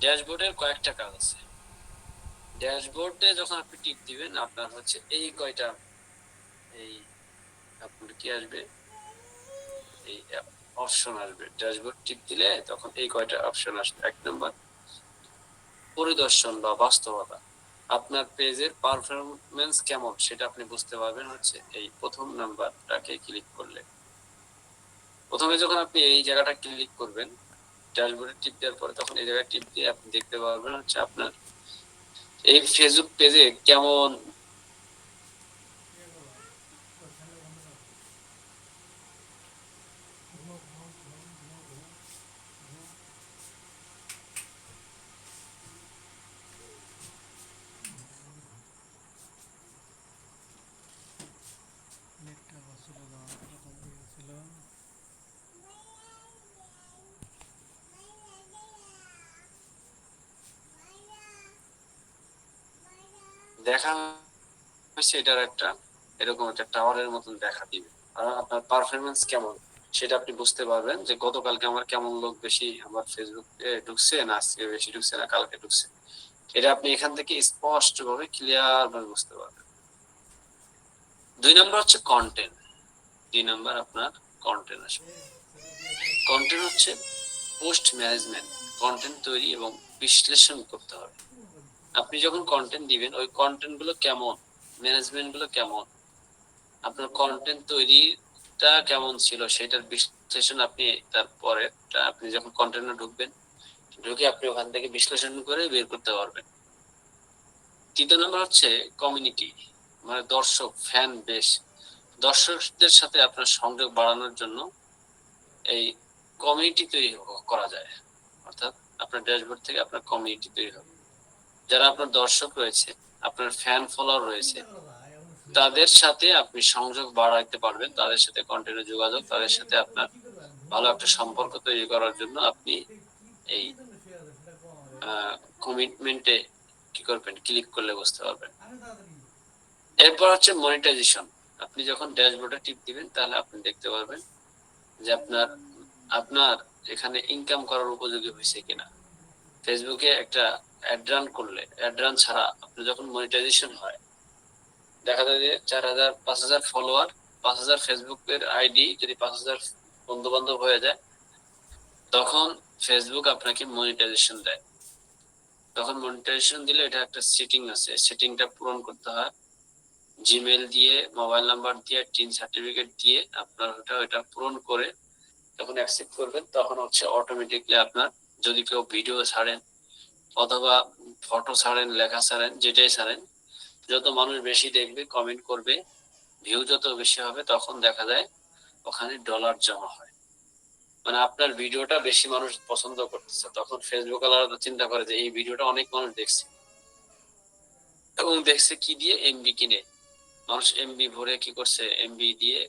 ড্যাশবোর্ডের কয়েকটা কাজ আছে। ড্যাশবোর্ডে যখন আপনি টিপ দিবেন আপনার হচ্ছে এই কয়টা এই আপনার কি আসবে, এই অপশন আসবে। ড্যাশবোর্ড টিপ দিলে তখন এই কয়টা অপশন আসবে। 1 নম্বর পরিদর্শন বা বাস্তবতা, আপনার পেজের পারফরম্যান্স কেমন সেটা আপনি বুঝতে পারবেন হচ্ছে এই প্রথম নাম্বারটাকে ক্লিক করলে। প্রথমে যখন আপনি এই জায়গাটা ক্লিক করবেন ড্যাশবোর্ডে টিপ দেওয়ার পরে, তখন এই জায়গায় টিপ দিয়ে আপনি দেখতে পারবেন হচ্ছে আপনার এই ফেসবুক পেজে কেমন দেখা হচ্ছে, এটার একটা এরকম একটা টাওয়ারের মতন দেখা দিবে। আর আপনার পারফরমেন্স কেমন সেটা আপনি বুঝতে পারবেন যে গতকালকে আমার কেমন লোক বেশি আমার ফেসবুকে ঢুকছে, না আজকে বেশি ঢুকছে, না কালকে ঢুকছে। এটা আপনি এখান থেকে স্পষ্ট ভাবে ক্লিয়ার ভাবে বুঝতে পারবেন। 2 নম্বর হচ্ছে কন্টেন্ট। 2 নম্বর আপনার কন্টেন্ট আসবে। কন্টেন্ট হচ্ছে পোস্ট ম্যানেজমেন্ট, কন্টেন্ট তৈরি এবং বিশ্লেষণ করতে হবে। আপনি যখন কন্টেন্ট দিবেন ওই কন্টেন্ট গুলো কেমন, ম্যানেজমেন্ট গুলো কেমন, আপনার কন্টেন্ট তৈরিটা কেমন ছিল সেটার বিশ্লেষণ আপনি তারপরে আপনি যখন কন্টেন্টে ঢুকবেন, ঢুকে আপনি ওখান থেকে বিশ্লেষণ করে বের করতে পারবেন। 3 নম্বর হচ্ছে কমিউনিটি, মানে দর্শক, ফ্যান বেস। দর্শকদের সাথে আপনার সংযোগ বাড়ানোর জন্য এই কমিউনিটি তৈরি করা যায়। অর্থাৎ আপনার ড্যাশবোর্ড থেকে আপনার কমিউনিটি তৈরি হবে। যারা আপনার দর্শক রয়েছে, আপনার ফ্যান ফলোয়ার রয়েছে, তাদের সাথে আপনি সংযোগ বাড়াইতে পারবেন। তাদের সাথে কন্টিনিউ যোগাযোগ, তাদের সাথে আপনার ভালো একটা সম্পর্ক তৈরি করার জন্য আপনি এই কমিটমেন্টে কি করবেন, ক্লিক করলে বুঝতে পারবেন। এরপর হচ্ছে মনিটাইজেশন। আপনি যখন ড্যাশবোর্ডে টিপ দিবেন তাহলে আপনি দেখতে পারবেন যে আপনার আপনার এখানে ইনকাম করার উপযোগী হয়েছে কিনা। ফেসবুকে একটা অ্যাড রান করলে, অ্যাড রান ছাড়া আপনি যখন মনিটাইজেশন হয়, দেখা যায় যে 4,000 5,000 ফলোয়ার, 5,000 ফেসবুকের আইডি যদি 5,000 বন্ধু বান্ধব হয়ে যায়, তখন ফেসবুক আপনাকে মনিটাইজেশন দেয়। তখন মনিটাইজেশন দিলে এটা একটা সেটিং আছে, সেটিংটা পূরণ করতে হয়। জিমেল দিয়ে, মোবাইল নাম্বার দিয়ে, টিন সার্টিফিকেট দিয়ে আপনার ওটা পূরণ করে যখন অ্যাকসেপ্ট করবেন, তখন হচ্ছে অটোমেটিকলি আপনার যদি কেউ ভিডিও ছাড়েন অথবা ফটো ছাড়েন, লেখা ছাড়েন, যেটাই ছাড়েন, যত মানুষ বেশি দেখবে, কমেন্ট করবে, ভিউ যত বেশি হবে, তখন দেখা যায় ওখানে ডলার জমা হয়। মানে আপনার ভিডিওটা বেশি মানুষ পছন্দ করতেছে, তখন ফেসবুক আলাদা চিন্তা করে যে এই ভিডিওটা অনেক মানুষ দেখছে, এবং দেখছে কি দিয়ে, এমবি কিনে। মানুষ এমবি ভরে কি করছে, এমবি দিয়ে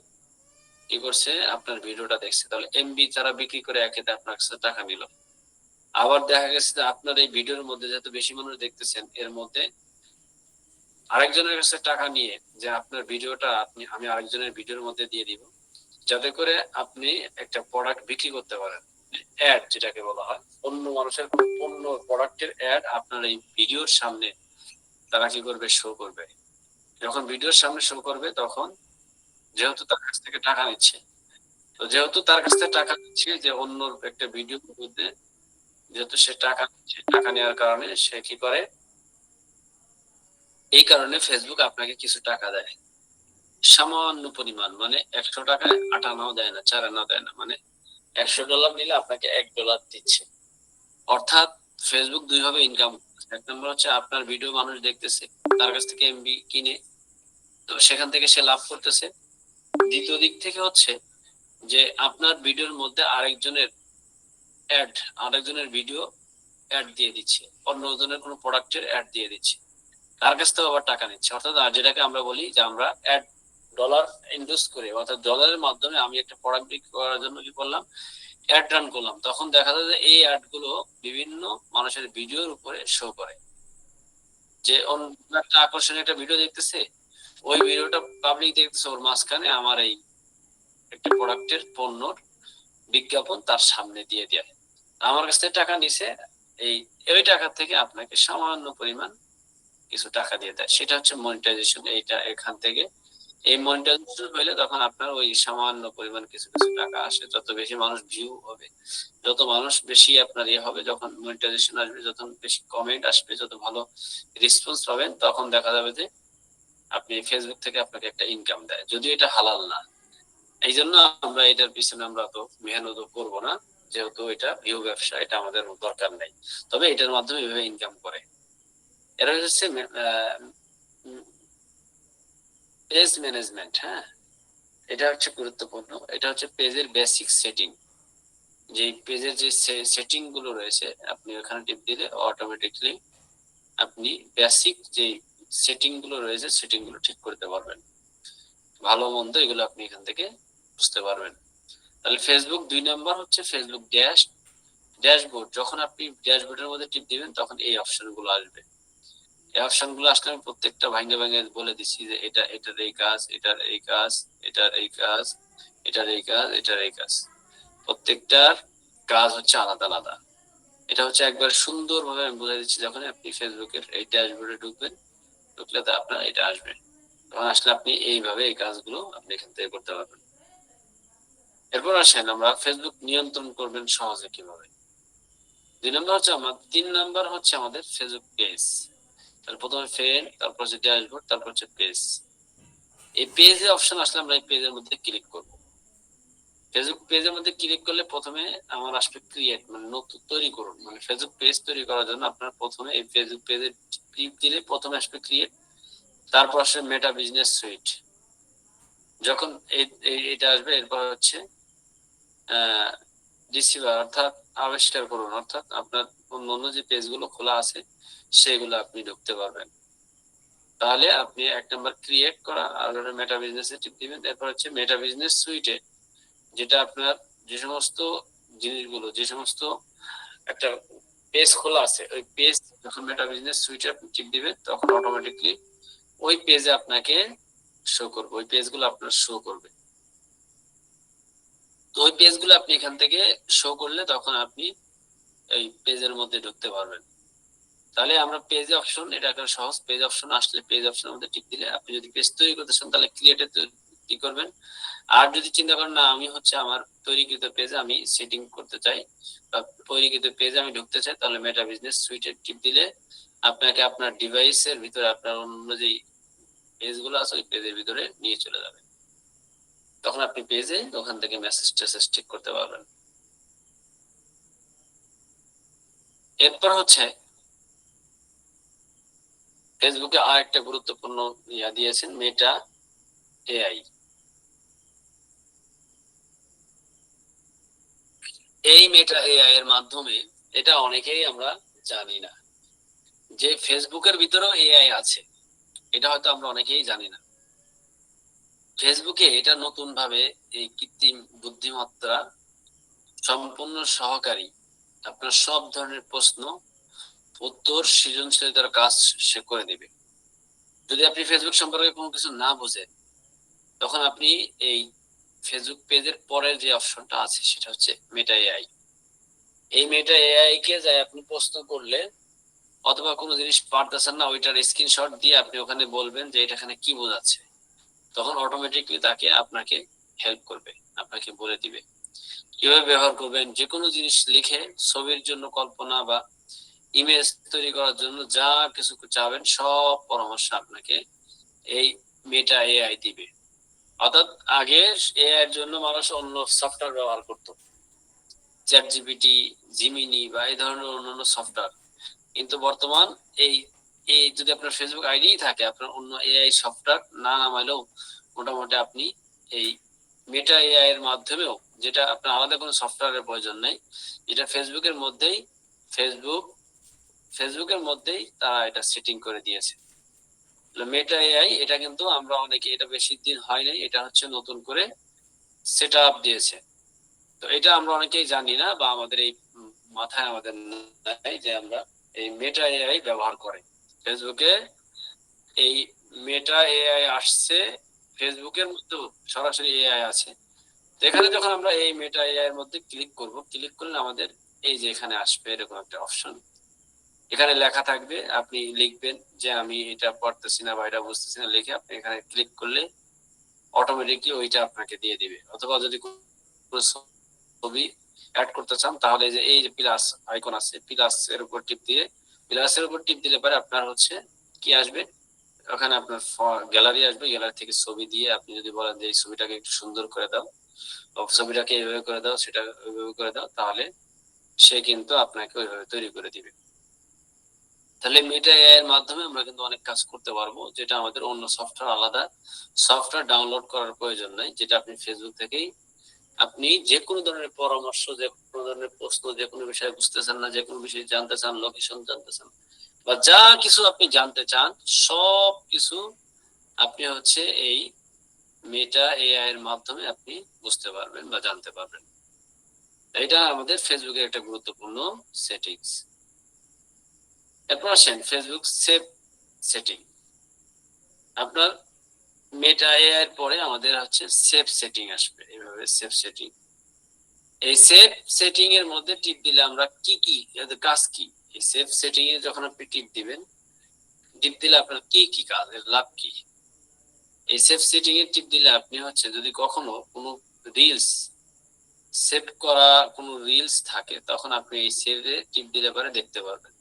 কি করছে, আপনার ভিডিওটা দেখছে, তাহলে এমবি তারা বিক্রি করে একেতে আপনার কাছে টাকা নিল। আবার দেখা গেছে যে আপনার এই ভিডিওর মধ্যে যত বেশি মানুষ দেখতেছেন, এর মধ্যে আরেকজনের কাছে টাকা নিয়ে যে আপনার ভিডিওটা আমি আরেকজনের ভিডিওর মধ্যে দিয়ে দিব, যাতে করে আপনি একটা প্রোডাক্ট বিক্রি করতে পারেন। অ্যাড যেটাকে বলা হয়, অন্য মানুষের অন্য প্রোডাক্টের অ্যাড আপনার এই ভিডিওর সামনে তারা কি করবে, শো করবে। যখন ভিডিওর সামনে শো করবে, তখন যেহেতু তার কাছ থেকে টাকা নিচ্ছে, তো যেহেতু তার কাছ থেকে টাকা নিচ্ছে, যে অন্য একটা ভিডিও মধ্যে যেহেতু সে টাকা নিচ্ছে, টাকা নেওয়ার কারণে সে কি করে, এই কারণে ফেসবুক আপনাকে কিছু টাকা দেয়, সামান্য পরিমাণ, মানে 100 টাকায় 8 আনাও দেয় না, 4 আনাও দেয় না, মানে $100 নিলে আপনাকে $1 দিচ্ছে। অর্থাৎ ফেসবুক দুই ভাবে ইনকাম। 1 নম্বর হচ্ছে আপনার ভিডিও মানুষ দেখতেছে, তার কাছ থেকে এমবি কিনে, তো সেখান থেকে সে লাভ করতেছে। দ্বিতীয় দিক থেকে হচ্ছে যে আপনার ভিডিওর মধ্যে অ্যাড আরেকজনের ভিডিও অ্যাড দিয়ে দিচ্ছে, অন্যজনের কোনো প্রোডাক্টের অ্যাড দিয়ে দিচ্ছে, তার কাছ থেকে আবার টাকা নিচ্ছে। অর্থাৎ যেটাকে আমরা বলি যে আমরা অ্যাড ডলার ইনভেস্ট করে, অর্থাৎ ডলারের মাধ্যমে আমি একটা প্রোডাক্ট বিক্রি করার জন্য কি করলাম, অ্যাড রান করলাম, তখন দেখা যায় যে এই অ্যাড গুলো বিভিন্ন মানুষের ভিডিওর উপরে শো করে। যে অন্য একটা আকর্ষণীয় একটা ভিডিও দেখতেছে, ওই ভিডিওটা পাবলিক দেখতেছে, ওর মাঝখানে আমার এই একটা প্রোডাক্টের পণ্যর বিজ্ঞাপন তার সামনে দিয়ে দেয়। আমার কাছ থেকে টাকা নিছে, এই টাকা থেকে আপনাকে সামান্য পরিমাণ কিছু টাকা দিয়ে দেয়, সেটা হচ্ছে মনিটাইজেশন। এইটা এখান থেকে এই মনিটাইজেশন হইলে তখন আপনার ওই সামান্য পরিমাণ কিছু কিছু টাকা আসে। যত বেশি মানুষ ভিউ হবে, যত মানুষ বেশি আপনার হবে, যখন মনিটাইজেশন আসবে, যত বেশি কমেন্ট আসবে, যত ভালো রেসপন্স পাবেন, তখন দেখা যাবে যে আপনি ফেসবুক থেকে আপনাকে একটা ইনকাম দেয়, যদিও এটা হালাল না। এই জন্য আমরা এটার পিছনে আমরা তো মেহনত করবো না, যেহেতু এটা ভিউ ব্যবসা, এটা আমাদের দরকার নাই। তবে এটার মাধ্যমে এভাবে ইনকাম করে। এরা হচ্ছে পেজ ম্যানেজমেন্ট। হ্যাঁ, এটা হচ্ছে গুরুত্বপূর্ণ। এটা হচ্ছে পেজের বেসিক সেটিং। যে পেজের যে সেটিং গুলো রয়েছে, আপনি ওখানে টিপ দিলে অটোমেটিকলি আপনি বেসিক যে সেটিং গুলো রয়েছে, সেটিং গুলো ঠিক করতে পারবেন। ভালো মন্দ এগুলো আপনি এখান থেকে বুঝতে পারবেন। তাহলে ফেসবুক 2 নাম্বার হচ্ছে ফেসবুক ড্যাশবোর্ড। যখন আপনি ড্যাশবোর্ডের মধ্যে টিপ দিবেন, তখন এই অপশন গুলো আসবে। এই অপশন গুলো আসলে আমি প্রত্যেকটা ভাঙে ভাঙে বলে দিচ্ছি যে এটার এই কাজ, এটার এই কাজ, এটার এই কাজ, এটার এই কাজ, এটার এই কাজ। প্রত্যেকটার কাজ হচ্ছে আলাদা আলাদা। এটা হচ্ছে একবার সুন্দরভাবে আমি বলে দিচ্ছি। যখন আপনি ফেসবুকের এই ড্যাশবোর্ডে ঢুকবেন, ঢুকলে তো আপনার এটা আসবে। তখন আসলে আপনি এইভাবে এই কাজগুলো আপনি এখান থেকে করতে পারবেন। এরপর আসেন আমরা ফেসবুক নিয়ন্ত্রণ করবেন সহজে কিভাবে। 3 নাম্বার হচ্ছে আমাদের ফেসবুক পেজ। তাহলে প্রথমে ফ্রেন্ড, তারপর হচ্ছে ড্যাশবোর্ড, তারপর হচ্ছে পেজ। এই পেজে অপশন আসলে আমরা এই পেজের মধ্যে ক্লিক করব। ফেসবুক পেজের মধ্যে ক্লিক করলে প্রথমে আমার আসবে ক্রিয়েট, মানে নতুন তৈরি করুন। মানে ফেসবুক পেজ তৈরি করার জন্য আপনার প্রথমে এই ফেসবুক পেজে ক্লিক দিলে প্রথমে আসবে ক্রিয়েট, তারপর আসবে মেটা বিজনেস সুইট। যখন এটা আসবে, এরপর হচ্ছে রিসিভার, অর্থাৎ আবিষ্কার করুন, অর্থাৎ আপনার অন্য যে পেজগুলো খোলা আছে সেগুলো আপনি ঢুকতে পারবেন। তাহলে আপনি 1 নাম্বার ক্রিয়েট করা, আর মেটা বিজনেসে টিপ দিবেন। এরপর হচ্ছে মেটা বিজনেস সুইটে, যেটা আপনার যে সমস্ত জিনিসগুলো, যে সমস্ত একটা পেজ খোলা আছে, ওই পেজ যখন মেটা বিজনেস সুইটে আপনি টিপ দিবেন, তখন অটোমেটিকলি ওই পেজে আপনাকে শো করবে, ওই পেজগুলো আপনার শো করবে। তো ওই পেজগুলো আপনি এখান থেকে শো করলে তখন আপনি এই পেজের মধ্যে ঢুকতে পারবেন। তাহলে আমরা পেজ অপশন, এটা একটা সহজ। পেজ অপশন আসলে পেজ অপশনের মধ্যে টিপ দিলে আপনি যদি পেজ তৈরি করতে চান, তাহলে ক্রিয়েটে কি করবেন। আর যদি চিন্তা করেন না, আমি হচ্ছে আমার তৈরিকৃত পেজে আমি সেটিং করতে চাই বা তৈরিকৃত পেজে আমি ঢুকতে চাই, তাহলে মেটা বিজনেস সুইটে টিপ দিলে আপনাকে আপনার ডিভাইসের ভিতরে আপনার অন্য যে পেজগুলো আছে ওই পেজের ভিতরে নিয়ে চলে যাবে। তখন আপনি পেজে ওখান থেকে মেসেজ টেসেজ ঠিক করতে পারবেন। এরপর হচ্ছে ফেসবুকে আরেকটা গুরুত্বপূর্ণ দিয়েছেন, মেটা এআই। এই মেটা এআই এর মাধ্যমে, এটা অনেকেই আমরা জানি না যে ফেসবুকের ভিতরেও এআই আছে। এটা হয়তো আমরা অনেকেই জানি না। ফেসবুকে এটা নতুন ভাবে এই কৃত্রিম বুদ্ধিমত্তা সম্পূর্ণ সহকারী আপনার সব ধরনের প্রশ্ন উত্তর সৃজনশীলতার কাজ সে করে দিবে। যদি আপনি ফেসবুক সম্পর্কে কোনো কিছু না বুঝেন, তখন আপনি এই ফেসবুক পেজের পরের যে অপশনটা আছে সেটা হচ্ছে মেটা এআই। এই মেটা এআই কে যাই আপনি প্রশ্ন করলে, অথবা কোনো জিনিস পারতেছেন না, ওইটার স্ক্রিনশট দিয়ে আপনি ওখানে বলবেন যে এটা এখানে কি বোঝাচ্ছে, তখন অটোমেটিকলি তাকে আপনাকে হেল্প করবে, আপনাকে বলে দিবে কিভাবে ব্যবহার করবেন। যে কোনো জিনিস লিখে ছবির জন্য কল্পনা বা ইমেজ তৈরি করার জন্য যা কিছু চাবেন, সব পরামর্শ আপনাকে এই মেটা এআই দিবে। অর্থাৎ আগে এআই এর জন্য মানুষ অন্য সফটওয়্যার ব্যবহার করতো, চ্যাট জিপিটি, জিমিনি বা এই ধরনের অন্যান্য সফটওয়্যার। কিন্তু বর্তমান এই এই যদি আপনার ফেসবুক আইডি থাকে, আপনার অন্য এআই সফটওয়্যার না নামাইলেও মোটামুটি আপনি এই মেটা এআই এর মাধ্যমেও, যেটা আপনার আলাদা কোনো সফটওয়্যারের প্রয়োজন নেই, যেটা ফেসবুক ফেসবুকের মধ্যেই তারা এটা সেটিং করে দিয়েছে। মেটা এআই এটা কিন্তু আমরা অনেকে, এটা বেশি দিন হয় নাই, এটা হচ্ছে নতুন করে সেট আপ দিয়েছে। তো এটা আমরা অনেকেই জানি না, বা আমাদের এই মাথায় আমাদের নাই যে আমরা এই মেটা এআই ব্যবহার করে। ফেসবুকে এই মেটা এআই আসছে, ফেসবুকের মধ্যে সরাসরি এআই আছে। এখানে যখন আমরা এই মেটা এআই এর মধ্যে ক্লিক করব, ক্লিক করলে আমাদের এই যে এখানে আসবে এরকম একটা অপশন, এখানে লেখা থাকবে, আপনি লিখবেন যে আমি এটা পড়তেছি না বা এটা বুঝতেছি না, লিখে আপনি এখানে ক্লিক করলে অটোমেটিকলি ওইটা আপনাকে দিয়ে দিবে। অথবা যদি কোনো ছবি অ্যাড করতে চান তাহলে যে এই যে প্লাস আইকন আছে, প্লাস এর উপর টিপ দিয়ে, প্লাসের উপর টিপ দিলে পরে আপনার হচ্ছে কি আসবে, ওখানে আপনার গ্যালারি আসবে, গ্যালারি থেকে ছবি দিয়ে আপনি যদি বলেন যে এই ছবিটাকে একটু সুন্দর করে দাও, ছবিটাকে এইভাবে করে দাও, সেটা ওইভাবে করে দাও, তাহলে সে কিন্তু আপনাকে ওইভাবে তৈরি করে দিবে। তাহলে মেটা এআই এর মাধ্যমে আমরা কিন্তু অনেক কাজ করতে পারবো, যেটা আমাদের অন্য সফটওয়্যার, আলাদা সফটওয়্যার ডাউনলোড করার প্রয়োজন নাই, যেটা আপনি ফেসবুক থেকেই আপনি যে কোনো ধরনের পরামর্শ, যে কোনো ধরনের প্রশ্ন, যে কোনো বিষয়ে বুঝতেছেন না, যে কোনো বিষয়ে জানতে চান, লোকেশন জানতে চান, বা যা কিছু আপনি জানতে চান, সব কিছু আপনি হচ্ছে এই মেটা এআই এর মাধ্যমে আপনি বুঝতে পারবেন বা জানতে পারবেন। এটা আমাদের ফেসবুকের একটা গুরুত্বপূর্ণ সেটিংস। এরপর আসেন ফেসবুক সেভ সেটিং। আপনার মেটা এআই এর পরে আমাদের হচ্ছে সেভ সেটিং আসবে, এইভাবে সেভ সেটিং। এই সেভ সেটিং এর মধ্যে টিপ দিলে আমরা কি কি কাজ কি, এই সেভ সেটিং এ যখন আপনি টিপ দিবেন, টিপ দিলে আপনার কি কি কাজের লাভ কি। এই সেভ সেটিং এ টিপ দিলে আপনি হচ্ছে যদি কখনো কোনো রিলস সেভ করা কোনো রিলস থাকে, তখন আপনি এই সেভে টিপ দিলে পরে দেখতে পারবেন।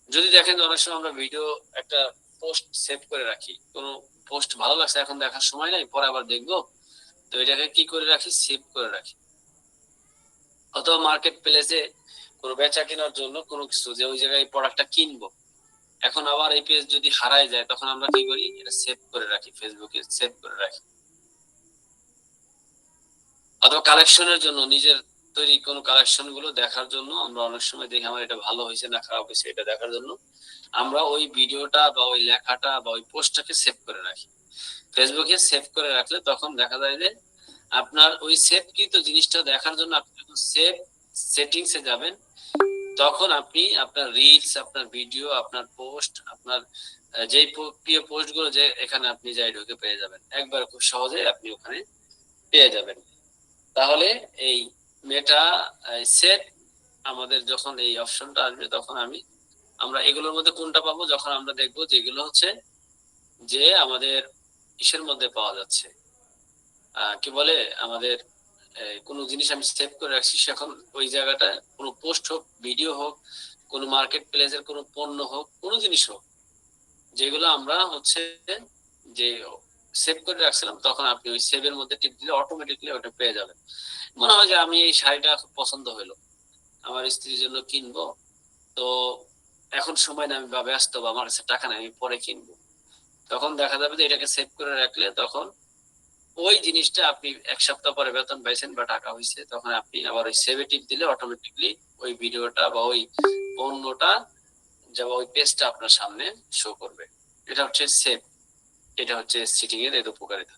যদি দেখেন অনেক সময় আমরা ভিডিও একটা পোস্ট সেভ করে রাখি, কোনো পোস্ট ভালো লাগছে, এখন দেখার সময় নাই, পরে আবার দেখবো, তো এটাকে কি করে রাখি, সেভ করে রাখি। অথবা মার্কেট প্লেসে কোনো বেচা কেনার জন্য কোনো কিছু, যে ওই জায়গায় প্রোডাক্টটা কিনবো, এখন আবার এই পেজ যদি হারায় যায়, তখন আমরা কি করি, এটা সেভ করে রাখি, ফেসবুকে সেভ করে রাখি। অথবা কালেকশনের জন্য, নিজের তৈরি কোনো কালেকশন গুলো দেখার জন্য আমরা অনেক সময় দেখি আমার এটা ভালো হয়েছে না খারাপ হয়েছে, এটা দেখার জন্য আমরা ওই ভিডিওটা বা ওই লেখাটা বা ওই পোস্টটাকে সেভ করে রাখি। ফেসবুকে সেভ করে রাখলে তখন দেখা যায় যে আপনার ওই সেভকৃত জিনিসটা দেখার জন্য আপনি যখন সেভ সেটিংসে যাবেন, তখন আপনি আপনার রিলস, আপনার ভিডিও, আপনার পোস্ট, আপনার যেই প্রিয় পোস্ট গুলো, যে এখানে আপনি যাই ঢুকে পেয়ে যাবেন, একবার খুব সহজে আপনি ওখানে পেয়ে যাবেন। তাহলে এই মেটা সেট আমাদের যখন এই অপশনটা আসবে, তখন আমরা এগুলোর মধ্যে কোনটা পাবো, যখন আমরা দেখবো যেগুলো হচ্ছে যে আমাদের ইসের মধ্যে পাওয়া যাচ্ছে, কি বলে, আমাদের কোনো জিনিস আমি সেভ করে রাখছি, সেখন ওই জায়গাটা কোনো পোস্ট হোক, ভিডিও হোক, কোনো মার্কেট প্লেসের কোনো পণ্য হোক, কোনো জিনিস হোক, যেগুলো আমরা হচ্ছে যে সেভ করে রাখছিলাম, তখন আপনি ওই সেভের মধ্যে টিপ দিলে অটোমেটিকলি ওটা পেয়ে যাবেন। মনে হয় যে আমি এই শাড়িটা খুব পছন্দ হলো, আমার স্ত্রীর জন্য কিনবো, তো এখন সময় না, আমি বা ব্যস্ত, বা আমার কাছে টাকা নাই, আমি পরে কিনবো, তখন দেখা যাবে যে এটাকে সেভ করে রাখলে তখন ওই জিনিসটা আপনি এক সপ্তাহ পরে বেতন পাইছেন বা টাকা হয়েছে, তখন আপনি আবার ওই সেভে টিপ দিলে অটোমেটিকলি ওই ভিডিওটা বা ওই পণ্যটা যা ওই পেজটা আপনার সামনে শো করবে। এটা হচ্ছে সেভ, এটা হচ্ছে সিটিং এর এর উপকারিতা।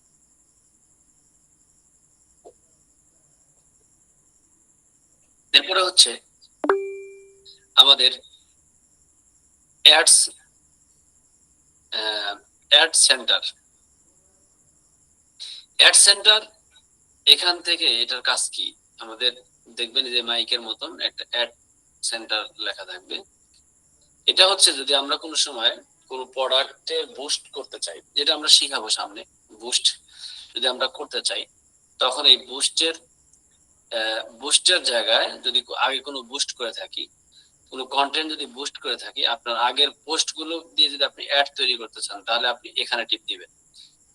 এরপরে হচ্ছে আমাদের ads add centre. Add centre, এখান থেকে এটার কাজ কি, আমাদের দেখবেন যে মাইকের মতন একটা অ্যাড সেন্টার লেখা থাকবে। এটা হচ্ছে যদি আমরা কোনো সময় কোনো প্রোডাক্টে বুস্ট করতে চাই, যেটা আমরা শিখাবো সামনে, বুস্ট যদি আমরা করতে চাই, তখন এই বুস্টের জায়গায় যদি আগে কোনো বুস্ট করে থাকি, কোনো কন্টেন্ট যদি বুস্ট করে থাকি, আপনার আগের পোস্ট গুলো দিয়ে যদি আপনি অ্যাড তৈরি করতে চান, তাহলে আপনি এখানে টিপ দিবেন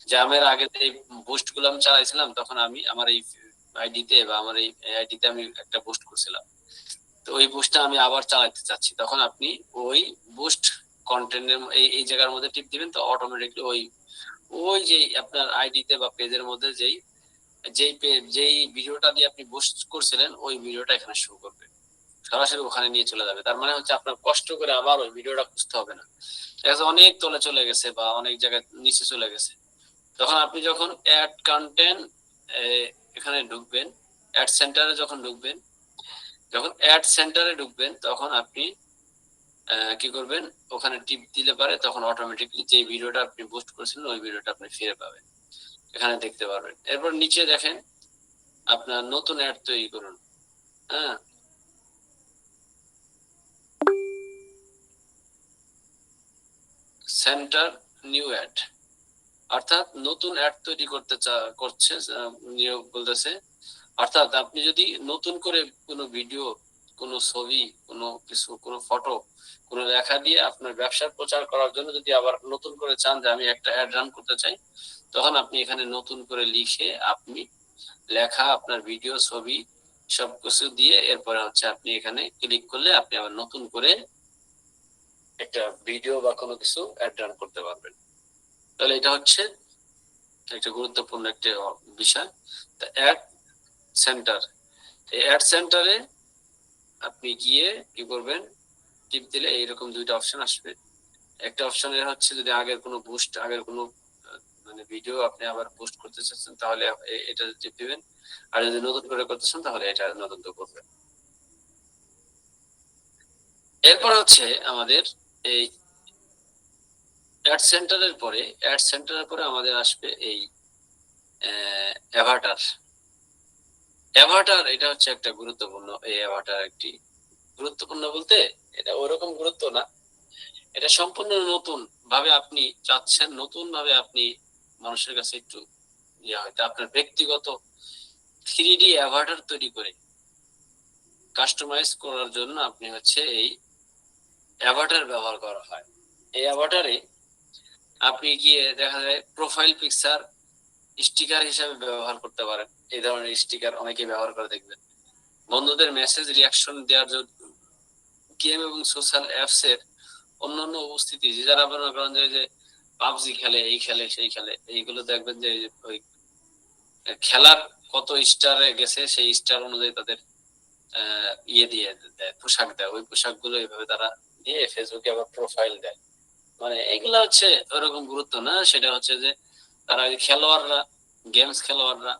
যে আমার আগে এই বুস্ট গুলো আমি চালাইছিলাম, তখন আমি আমার এই আইডিতে বা আমার এই আইডিতে আমি একটা বুস্ট করছিলাম, তো ওই বুস্টটা আমি আবার চালাতে চাচ্ছি, তখন আপনি ওই বুস্ট কন্টেন্টের এই এই জায়গার মধ্যে টিপ দিবেন, তো অটোমেটিকলি ওই ওই যে আপনার আইডিতে বা পেজের মধ্যে যেই ভিডিওটা দিয়ে আপনি বুস্ট করছিলেন, ওই ভিডিওটা এখানে শো করবে, সরাসরি ওখানে নিয়ে চলে যাবে। তার মানে হচ্ছে আপনার কষ্ট করে আবার ওই ভিডিওটা খুঁজতে হবে না, অনেক তলে চলে গেছে বা অনেক জায়গায় নিচে চলে গেছে, তখন আপনি যখন অ্যাড কন্টেন্ট এখানে ঢুকবেন, অ্যাড সেন্টারে যখন ঢুকবেন, তখন আপনি কি করবেন, ওখানে টিপ দিলে পারে তখন অটোমেটিকলি যে ভিডিওটা আপনি পোস্ট করেছিলেন ওই ভিডিওটা আপনি ফিরে পাবেন, এখানে দেখতে পারবেন। এরপর নিচে দেখেন আপনার নতুন অ্যাড তৈরি করুন। হ্যাঁ, সেন্টার নিউ অ্যাড, অর্থাৎ নতুন অ্যাড তৈরি করছে নিয়োগ বলতেছে। অর্থাৎ আপনি যদি নতুন করে কোনো ভিডিও, কোনো ছবি, কোনো কিছু, কোনো ফটো, কোনো লেখা দিয়ে আপনার ব্যবসার প্রচার করার জন্য যদি আবার নতুন করে চান যে আমি একটা অ্যাড রান করতে চাই, তখন আপনি এখানে নতুন করে লিখে আপনি লেখা, আপনার ভিডিও, ছবি সবকিছু দিয়ে এরপরে হচ্ছে আপনি এখানে ক্লিক করলে আপনি আবার নতুন করে একটা ভিডিও বা কোনো কিছু অ্যাড রান করতে পারবেন। তাহলে এটা হচ্ছে একটা গুরুত্বপূর্ণ একটা বিষয়। অ্যাড সেন্টার, এই অ্যাড সেন্টারে আপনি গিয়ে কি করবেন, টিপ দিলে এইরকম দুইটা অপশন আসবে। একটা অপশনের হচ্ছে যদি আগের কোনো বুস্ট, আগের কোনো মানে ভিডিও আপনি আবার পোস্ট করতে চাচ্ছেন তাহলে এটা টিপ দিবেন, আর যদি নতুন করে করতেছেন তাহলে এটা নতুন করে করবেন। এরপর হচ্ছে আমাদের এই অ্যাড সেন্টারের পরে আমাদের আসবে এই অ্যাভাটার। অ্যাভাটার এটা হচ্ছে একটা গুরুত্বপূর্ণ, এই অ্যাভাটার একটি গুরুত্বপূর্ণ বলতে এটা ওরকম গুরুত্ব না, এটা সম্পূর্ণ নতুন ভাবে আপনি চাচ্ছেন, নতুন ভাবে আপনি মানুষের কাছে একটু হয়তো আপনার ব্যক্তিগত 3D অ্যাভাটার তৈরি করে কাস্টমাইজ করার জন্য আপনি হচ্ছে এই অ্যাভাটার ব্যবহার করা হয়। এই অ্যাভাটারে আপনি গিয়ে দেখা যায় প্রোফাইল পিকচার স্টিকার হিসাবে ব্যবহার করতে পারেন। এই ধরনের স্টিকার অনেকে ব্যবহার করে দেখবেন। বন্ধুদের মেসেজ রিয়াকশন দেওয়ার জন্য গেম এবং সোশ্যাল অ্যাপস এর অন্যান্য উপস্থিতি, যে যারা মনে করেন যে পাবজি খেলে, এই খেলে, সেই খেলে, এইগুলো দেখবেন যে ওই খেলার কত স্টারে গেছে সেই স্টার অনুযায়ী তাদের দিয়ে দেয়, পোশাক দেয়। ওই পোশাক গুলো এইভাবে তারা দিয়ে ফেসবুকে আবার প্রোফাইল দেয়। মানে এগুলা হচ্ছে ওরকম গুরুত্ব না, সেটা হচ্ছে যে তারা খেলোয়াড়রা, গেমস খেলোয়াড়রা,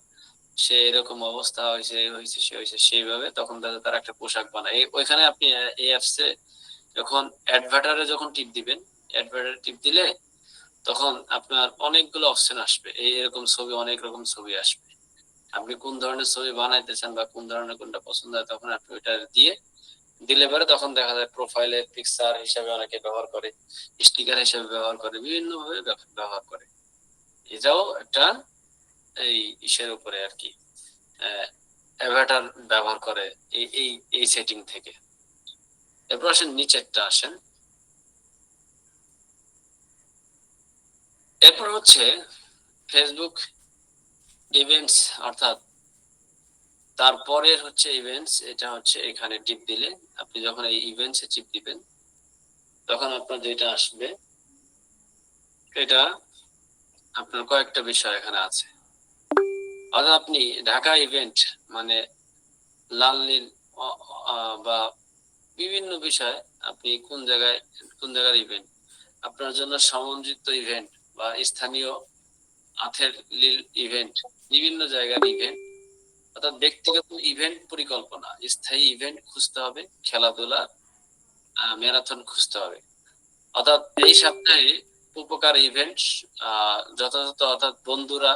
সে এরকম অবস্থা হয়েছে, হয়েছে, সে হয়েছে, সেইভাবে তখন তারা একটা পোশাক বানায়। ওইখানে আপনি এই অ্যাপসে যখন অ্যাডভার্টারে যখন টিপ দিবেন, অ্যাডভার্টারে টিপ দিলে তখন আপনার অনেকগুলো অপশন আসবে, এরকম ছবি, অনেক রকম ছবি আসবে। আপনি কোন ধরনের ছবি বানাইতে চান বা কোন ধরনের কোনটা পছন্দ হয় তখন আপনি ওইটা দিয়ে দিলে পরে তখন দেখা যায় প্রোফাইলে পিকচার হিসেবে অনেকে ব্যবহার করে, স্টিকার হিসেবে ব্যবহার করে, বিভিন্ন ভাবে ব্যবহার করে। এটাও একটা এই ইসের উপরে আর কি, অ্যাভাটার ব্যবহার করে এই এই এই সেটিং থেকে। এরপর আসেন নিচেরটা আসেন। এরপর হচ্ছে ফেসবুক ইভেন্টস, অর্থাৎ তারপরের হচ্ছে ইভেন্টস। এটা হচ্ছে এখানে টিপ দিলে আপনি যখন এই ইভেন্টসে টিপ দিবেন তখন আপনার যেটা আসবে, এটা আপনার কয়েকটা বিষয় এখানে আছে। অর্থাৎ আপনি ঢাকা ইভেন্ট মানে লাল নীল বা বিভিন্ন বিষয়, আপনি কোন জায়গার ইভেন্ট, আপনার জন্য সমন্বিত ইভেন্ট বা স্থানীয় আথের লীল ইভেন্ট, বিভিন্ন জায়গার ইভেন্ট, অর্থাৎ ব্যক্তিগত ইভেন্ট পরিকল্পনা, স্থায়ী ইভেন্ট খুঁজতে হবে, খেলাধুলা ম্যারাথন খুঁজতে হবে। অর্থাৎ এই সপ্তাহে উপকার ইভেন্ট যথাযথ, অর্থাৎ বন্ধুরা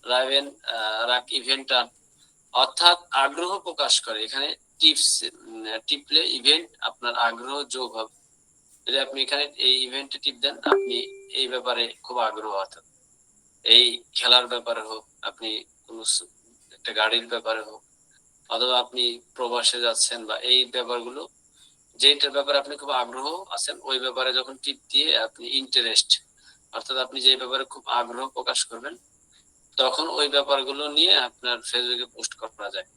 রাখবেন, রাখ ইভেন্টার, অর্থাৎ আগ্রহ প্রকাশ করে। এখানে টিপস টিপলে ইভেন্ট আপনার আগ্রহ যোগ হবে। যদি আপনি এখানে এই ইভেন্টে টিপ দেন, আপনি এই ব্যাপারে খুব আগ্রহ, অর্থাৎ এই খেলার ব্যাপারে হোক, আপনি কোনো একটা গাড়ির ব্যাপারে হোক, অথবা আপনি প্রবাসে যাচ্ছেন বা এই ব্যাপারগুলো, যেটার ব্যাপারে আপনি খুব আগ্রহ আছেন, ওই ব্যাপারে যখন টিপ দিয়ে আপনি ইন্টারেস্ট, অর্থাৎ আপনি যে ব্যাপারে খুব আগ্রহ প্রকাশ করবেন তখন ওই ব্যাপারগুলো নিয়ে আপনার ফেসবুকে পোস্ট করা যায়।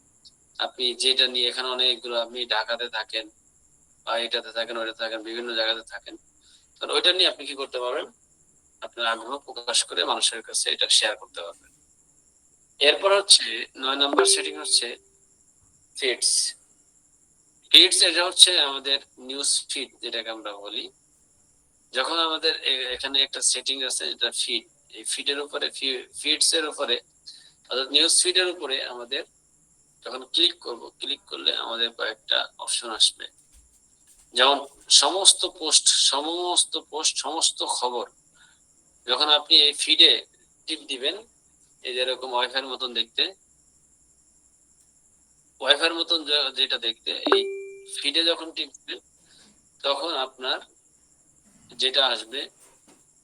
আপনি যেটা নিয়ে, এখানে অনেকগুলো, আপনি ঢাকাতে থাকেন বা এটাতে থাকেন, ওইটাতে থাকেন, বিভিন্ন জায়গাতে থাকেন, তো ওইটা নিয়ে আপনি কি করতে পারবেন, আপনার আগ্রহ প্রকাশ করে মানুষের কাছে এটা শেয়ার করতে পারবেন। এরপর হচ্ছে 9 নম্বর সেটিং হচ্ছে ফিডস। ফিডস এটা হচ্ছে আমাদের নিউজ ফিড যেটাকে আমরা বলি। যখন আমাদের এখানে একটা সেটিং আছে, এটা ফিড, এই ফিডের উপরে, ফিডস এর উপরে, অর্থাৎ নিউজ ফিডের উপরে আমাদের যখন ক্লিক করব, ক্লিক করলে আমাদের কয়েকটা অপশন আসবে। যেমন সমস্ত খবর যখন আপনি এই ফিডে টিপ দিবেন, এই যেরকম ওয়াইফাইয়ের মতন দেখতে, ওয়াইফাইয়ের মতন যেটা দেখতে, এই ফিডে যখন টিপ দিবেন তখন আপনার যেটা আসবে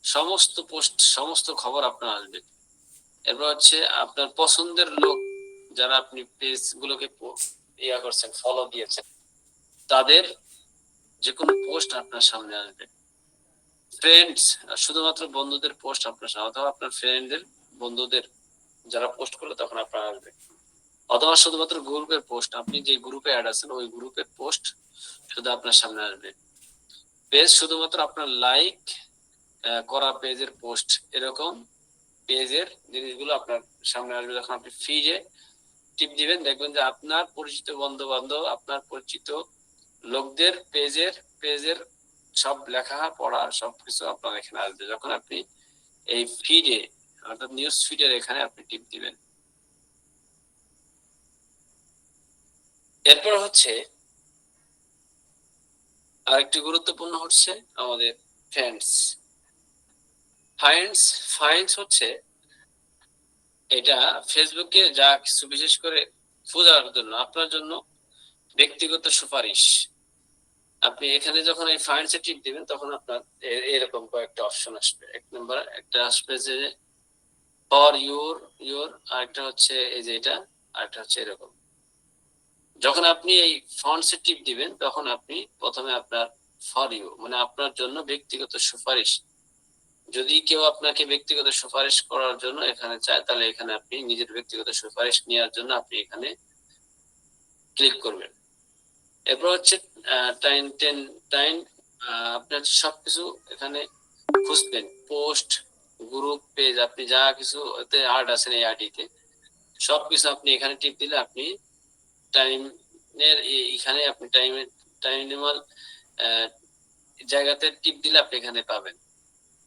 সমস্ত পোস্ট, সমস্ত খবর আপনার আসবে। এরপর হচ্ছে আপনার পছন্দের লোক যারা আপনি পেজ গুলোকে করছেন, ফলো দিয়েছেন, তাদের যে কোনো পোস্ট আপনার সামনে আসবে। ফ্রেন্ডস, শুধুমাত্র বন্ধুদের পোস্ট আপনার সামনে, অথবা আপনার ফ্রেন্ডদের বন্ধুদের যারা পোস্ট করলো তখন আপনার আসবে, অথবা শুধুমাত্র গ্রুপের পোস্ট, আপনি যে গ্রুপে অ্যাড আছেন ওই গ্রুপের পোস্ট শুধু আপনার সামনে আসবে। পেজ শুধুমাত্র আপনার লাইক করা পেজের পোস্ট, এরকম পেজের জিনিসগুলো আপনার সামনে আসবে। যখন আপনি ফিডে টিপ দিবেন, দেখবেন যে আপনার পরিচিত বন্ধু বান্ধব, আপনার পরিচিত লোকদের পেজের সব লেখা পড়া সবকিছু আপনার এখানে আসবে যখন আপনি এই ফিডে, অর্থাৎ নিউজ ফিডের এখানে আপনি টিপ দিবেন। এরপর হচ্ছে আরেকটি গুরুত্বপূর্ণ হচ্ছে আমাদের ফ্রেন্ডস। ফাইন্ডস হচ্ছে এটা ফেসবুকে যা কিছু বিশেষ করে খোঁজার জন্য, আপনার জন্য ব্যক্তিগত সুপারিশ। আপনি এখানে যখন এই ফাইন্ডস এ টিপ দিবেন তখন আপনার এরকম কয়েকটা অপশন আসবে। এক নম্বর একটা আসবে যে ফর ইউর, আরেকটা হচ্ছে এই যে এটা, আরেকটা হচ্ছে এরকম। যখন আপনি এই ফন্টস এ টিপ দিবেন তখন আপনি প্রথমে আপনার ফর ইউ মানে আপনার জন্য ব্যক্তিগত সুপারিশ, যদি কেউ আপনাকে ব্যক্তিগত সুপারিশ করার জন্য এখানে চায় তাহলে এখানে আপনি নিজের ব্যক্তিগত সুপারিশ নেওয়ার জন্য আপনি এখানে ক্লিক করবেন। এরপর হচ্ছে টাইম টাইম, আপনি হচ্ছে সবকিছু এখানে খুঁজবেন, পোস্ট, গ্রুপ, পেজ, আপনি যা কিছু এতে অ্যাড আছেন এই আইডিতে সবকিছু আপনি এখানে টিপ দিলে আপনি টাইমের এখানে আপনি টাইমের জায়গাতে টিপ দিলে আপনি এখানে পাবেন।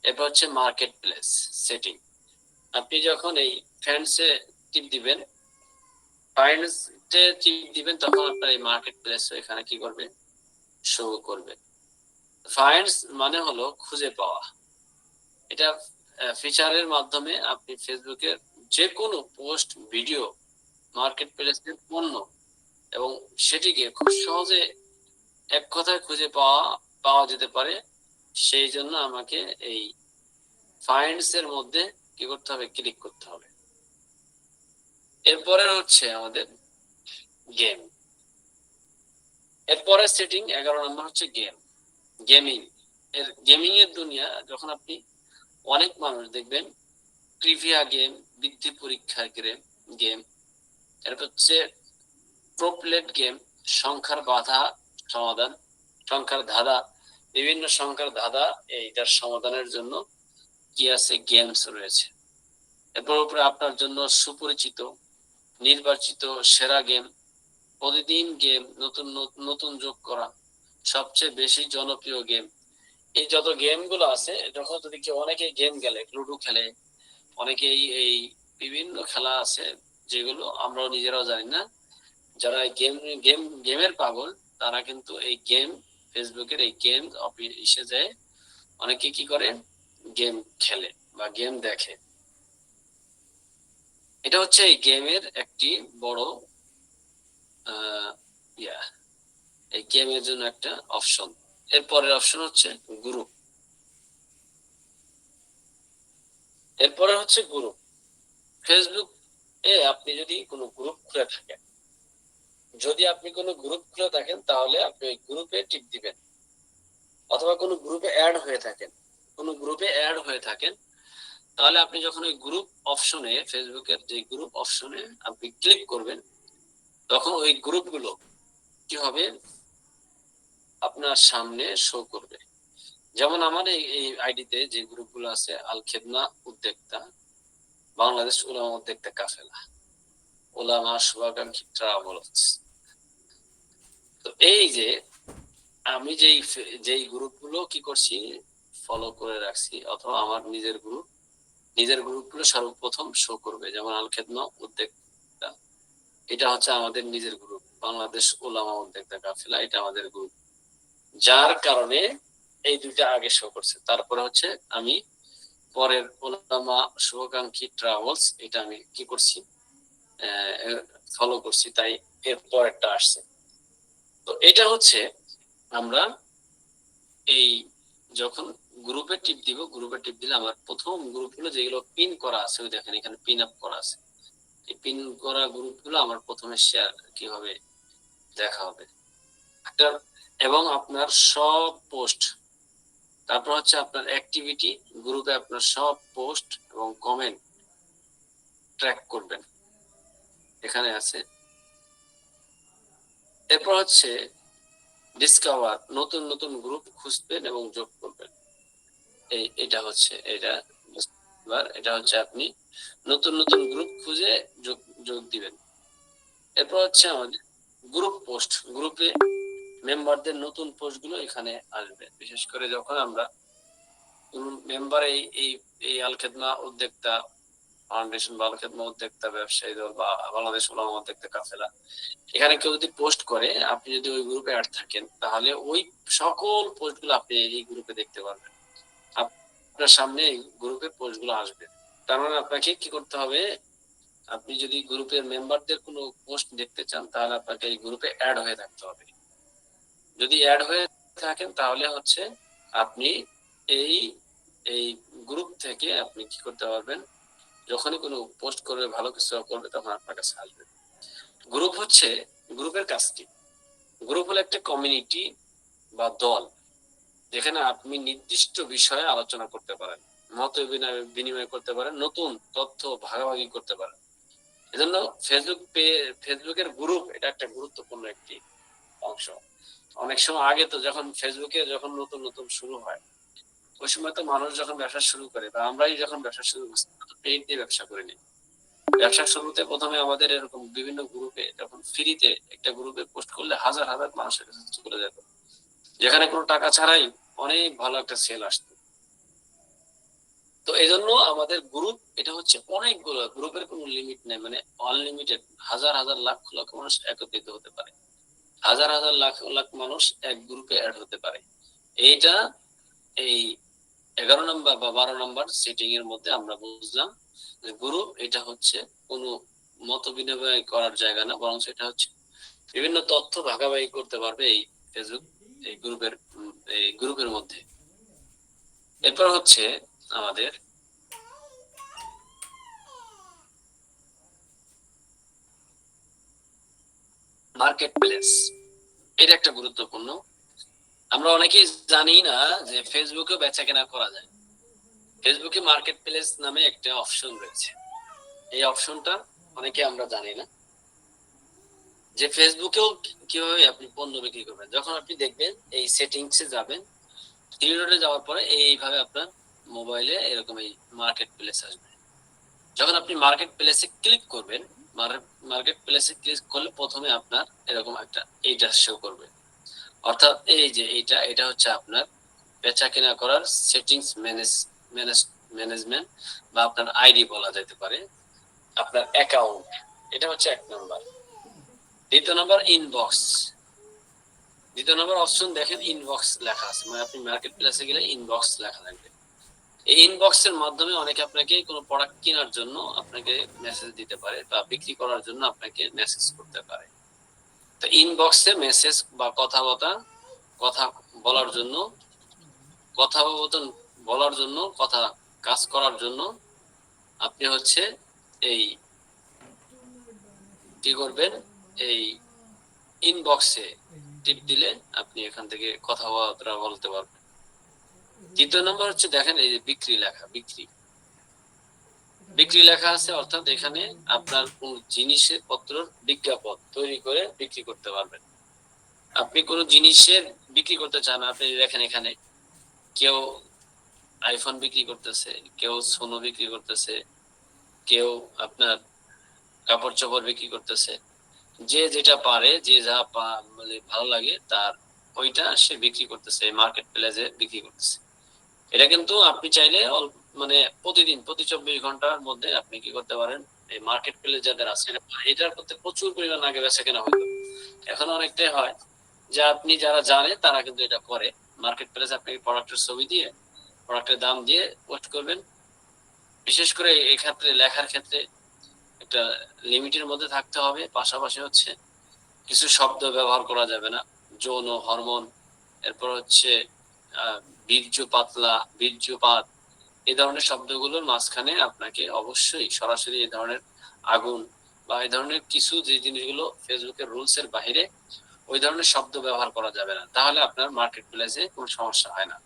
এরপর হচ্ছে মার্কেট প্লেস সেটিং, আপনি যখন এই ফ্রেন্ডসে টিপ দিবেন, ফাইন্ডসে টিপ দিবেন তখন আপনার এই মার্কেট প্লেস এখানে কি করবে, শো করবে। ফাইন্ডস মানে হলো খুঁজে পাওয়া, এটা ফিচারের মাধ্যমে আপনি ফেসবুকের যে কোনো পোস্ট, ভিডিও, মার্কেট প্লেসের পণ্য এবং সেটিকে খুব সহজে এক কথায় খুঁজে পাওয়া যেতে পারে। সেই জন্য আমাকে এই ফাইন্ডস এর মধ্যে কি করতে হবে, ক্লিক করতে হবে। এরপরে হচ্ছে আমাদের গেম। এরপরে সেটিং 11 নম্বর হচ্ছে গেমিং। গেমিং এর দুনিয়া, যখন আপনি অনেক মানুষ দেখবেন ট্রিভিয়া গেম, বৃদ্ধি পরীক্ষার গেম, এরপর হচ্ছে প্রোপ্লেট গেম, সংখ্যার বাধা সমাধান, সংখ্যার ধাঁধা, বিভিন্ন সংখ্যার ধাঁধা এইটার সমাধানের জন্য কি আছে, গেমস রয়েছে। এরপর উপরে আপনার জন্য সুপরিচিত নির্বাচিত সেরা গেম, প্রতিদিন গেম, নতুন নতুন যোগ করা, সবচেয়ে বেশি জনপ্রিয় গেম। এই যত গেম গুলো আছে, যখন যদি কেউ অনেকে গেম খেলে, লুডো খেলে, অনেকেই এই বিভিন্ন খেলা আছে যেগুলো আমরাও নিজেরাও জানি না, যারা গেমের পাগল তারা কিন্তু এই গেম, ফেসবুকের এই গেম অফিসে যায়, অনেকে কি করে গেম খেলে বা গেম দেখে। এটা হচ্ছে এই গেমের একটি বড় ইয়া, এই গেমের জন্য একটা অপশন। এরপরের অপশন হচ্ছে গ্রুপ। এরপরে হচ্ছে গ্রুপ। ফেসবুক এ আপনি যদি কোনো গ্রুপ খুলে থাকেন, তাহলে আপনি ওই গ্রুপে টিপ দিবেন, অথবা কোনো গ্রুপে অ্যাড হয়ে থাকেন, তাহলে আপনি যখন ওই গ্রুপ অপশনে, ফেসবুকের যে গ্রুপ অপশনে আপনি ক্লিক করবেন তখন ওই গ্রুপগুলো কি হবে, আপনার সামনে শো করবে। যেমন আমার এই আইডিতে যে গ্রুপগুলো আছে, আল খেদমা উদ্যোক্তা, বাংলাদেশ উলামা উদ্যোক্তা কাফেলা, উলামা শুভাকাঙ্ক্ষী ট্রাভেলস। তো এই যে আমি যেই গ্রুপগুলো কি করছি, ফলো করে রাখছি, অথবা আমার নিজের গ্রুপগুলো সর্বপ্রথম শো করবে। যেমন আল খেদমা উদ্যোক্তা, এটা হচ্ছে আমাদের নিজের গ্রুপ, বাংলাদেশ উলামা উদ্যোক্তা কাফেলা, এটা আমাদের গ্রুপ, যার কারণে এই দুইটা আগে শো করছে। তারপরে হচ্ছে আমি পরের উলামা শুভাকাঙ্ক্ষী ট্রাভেলস, এটা আমি কি করছি, ফলো করছি, তাই এর পরেরটা আসছে। তো এটা হচ্ছে আমরা এই যখন গ্রুপে টিপ দিব, গ্রুপে টিপ দিলে আমার প্রথম গ্রুপগুলো যেগুলো পিন করা আছে, ওই দেখেন এখানে পিন আপ করা আছে, এই পিন করা গ্রুপগুলো আমার প্রথমে শেয়ার কিভাবে দেখা হবে এবং আপনার সব পোস্ট, তারপর হচ্ছে আপনার অ্যাক্টিভিটি, গ্রুপে আপনার সব পোস্ট এবং কমেন্ট ট্র্যাক করবেন, এখানে আছে। এরপর হচ্ছে ডিসকভার, নতুন নতুন গ্রুপ খুঁজবেন এবং যোগ করবেন। এটা হচ্ছে এটা হচ্ছে আপনি নতুন নতুন গ্রুপ খুঁজে যোগ দিবেন। এরপর হচ্ছে আমাদের গ্রুপ পোস্ট, গ্রুপে মেম্বারদের নতুন পোস্টগুলো এখানে আসবে। বিশেষ করে যখন আমরা মেম্বার এই আল খেদমা উদ্যোক্তা ফাউন্ডেশন বা আল খেদমা উদ্যোক্তা ব্যবসায়ী দল বা বাংলাদেশ উলামা উদ্যোক্তা কাফেলা, এখানে কেউ যদি পোস্ট করে, আপনি যদি ওই গ্রুপে অ্যাড থাকেন, তাহলে ওই সকল পোস্টগুলো আপনি এই গ্রুপে দেখতে পারবেন, আপনার সামনে এই গ্রুপের পোস্টগুলো আসবে। তার মানে আপনাকে কি করতে হবে, আপনি যদি গ্রুপের মেম্বারদের কোনো পোস্ট দেখতে চান, তাহলে আপনাকে এই গ্রুপে অ্যাড হয়ে থাকতে হবে। যদি অ্যাড হয়ে থাকেন তাহলে হচ্ছে আপনি এই এই গ্রুপ থেকে আপনি কি করতে পারবেন, যখনই কোনো পোস্ট করবে, ভালো কিছু করবে, তখন আপনার কাছে আসবে। গ্রুপ হচ্ছে, গ্রুপের কাজ কি? গ্রুপ হলো একটা কমিউনিটি বা দল, যেখানে আপনি নির্দিষ্ট বিষয়ে আলোচনা করতে পারেন, মত বিনিময় করতে পারেন, নতুন তথ্য ভাগাভাগি করতে পারেন। এজন্য ফেসবুকের গ্রুপ এটা একটা গুরুত্বপূর্ণ একটি অংশ। অনেক সময় আগে তো যখন ফেসবুকে যখন নতুন নতুন শুরু হয়, ওই সময় তো মানুষ যখন ব্যবসা শুরু করে বা আমরাই যখন ব্যবসা শুরু করছি, পেইড দিয়ে ব্যবসা করিনি। ব্যবসা শুরুতে প্রথমে আমাদের এরকম বিভিন্ন গ্রুপে, যখন ফ্রিতে একটা গ্রুপে পোস্ট করলে হাজার হাজার মানুষের কাছে চলে যেত, যেখানে কোনো টাকা ছাড়াই অনেক ভালো একটা সেল আসতো। তো এই জন্য আমাদের গ্রুপ এটা হচ্ছে অনেকগুলো, গ্রুপের কোনো লিমিট নেই, মানে আনলিমিটেড, হাজার হাজার লাখ লাখ মানুষ একত্রিত হতে পারে, হাজার হাজার লাখ লাখ মানুষ এক গ্রুপে অ্যাড হতে পারে। এইটা এই 11 নম্বর বা 12 নম্বর সেটিং এর মধ্যে আমরা বুঝলাম যে গ্রুপ এটা হচ্ছে কোনো মত বিনিময় করার জায়গা না, বরং এটা হচ্ছে বিভিন্ন তথ্য ভাগাভাগি করতে পারবে এই ফেসবুক এই গ্রুপের মধ্যে। এরপর হচ্ছে আমাদের মার্কেট প্লেস, এটা একটা গুরুত্বপূর্ণ। আমরা অনেকেই জানি না যে ফেসবুকে বেচা কেনা করা যায়। ফেসবুকে মার্কেট প্লেস নামে একটা অপশন রয়েছে, এই অপশনটা অনেকে আমরা জানি না যে ফেসবুকেও কিভাবে আপনি পণ্য বিক্রি করবেন। যখন আপনি দেখবেন এই সেটিংসে যাবেন, থ্রি ডটে যাওয়ার পরে এইভাবে আপনার মোবাইলে এরকম এই মার্কেট প্লেস আসবে। যখন আপনি মার্কেট প্লেসে ক্লিক করবেন, মার্কেট প্লেসে ক্লিক করলে প্রথমে আপনার এরকম একটা এইটা শো করবে, অর্থাৎ এই যে এটা হচ্ছে আপনার বেচা কেনা করার সেটিংস ম্যানেজমেন্ট বা আপনার আইডি বলা যেতে পারে, আপনার অ্যাকাউন্ট। এটা হচ্ছে 1 নম্বর। দ্বিতীয় নম্বর ইনবক্স, দ্বিতীয় নম্বর অপশন দেখেন ইনবক্স লেখা আছে, মানে আপনি মার্কেট প্লেসে গেলে ইনবক্স লেখা থাকবে। এই ইনবক্সের মাধ্যমে অনেকে আপনাকে কোনো প্রোডাক্ট কেনার জন্য আপনাকে মেসেজ দিতে পারে বা বিক্রি করার জন্য আপনাকে মেসেজ করতে পারে। তো ইনবক্সে মেসেজ বা কথা বলার জন্য, কথাবার্তা বলার জন্য, কাজ করার জন্য আপনি হচ্ছে এই কি করবেন, এই ইনবক্সে টিপ দিলে আপনি এখান থেকে কথাবার্তা বলতে পারবেন। তৃতীয় নম্বর হচ্ছে দেখেন এই যে বিক্রি লেখা, বিক্রি লেখা আছে, অর্থাৎ এখানে আপনার কোন জিনিসের পত্র বিজ্ঞাপন তৈরি করে বিক্রি করতে পারবেন। আপনি কোন জিনিসের বিক্রি করতে চান, আপনি দেখেন এখানে কেউ আইফোন বিক্রি করতেছে, কেউ সোনো বিক্রি করতেছে, কেউ আপনার কাপড় চোপড় বিক্রি করতেছে, যে যেটা পারে, যে যা মানে ভালো লাগে তার ওইটা সে বিক্রি করতেছে, মার্কেট প্লেসে বিক্রি করতেছে। এটা কিন্তু আপনি চাইলে মানে প্রতিদিন প্রতি 24 ঘন্টার মধ্যে আপনি কি করতে পারেন, এই মার্কেট প্লেস যাদের আছে এটার করতে প্রচুর পরিমাণ আগে বেচা কেনা হইতো, এখন অনেকটাই হয় যে আপনি যারা জানে তারা কিন্তু এটা করে। মার্কেট প্লেস আপনি প্রোডাক্টের ছবি দিয়ে, প্রোডাক্টের দাম দিয়ে পোস্ট করবেন। বিশেষ করে এই ক্ষেত্রে লেখার ক্ষেত্রে একটা লিমিটের মধ্যে থাকতে হবে, পাশাপাশি হচ্ছে কিছু শব্দ ব্যবহার করা যাবে না, যৌন, হরমোন, এরপর হচ্ছে বীর্য পাতলা, বীর্যপাত, এই ধরনের শব্দগুলোর মাঝখানে আপনাকে অবশ্যই সরাসরি এই ধরনের আগুন বা এই ধরনের কিছু যে জিনিসগুলো ফেসবুকের রুলস এর বাহিরে, ওই ধরনের শব্দ ব্যবহার করা যাবে না, তাহলে আপনার মার্কেট প্লেসে কোনো সমস্যা হয় না।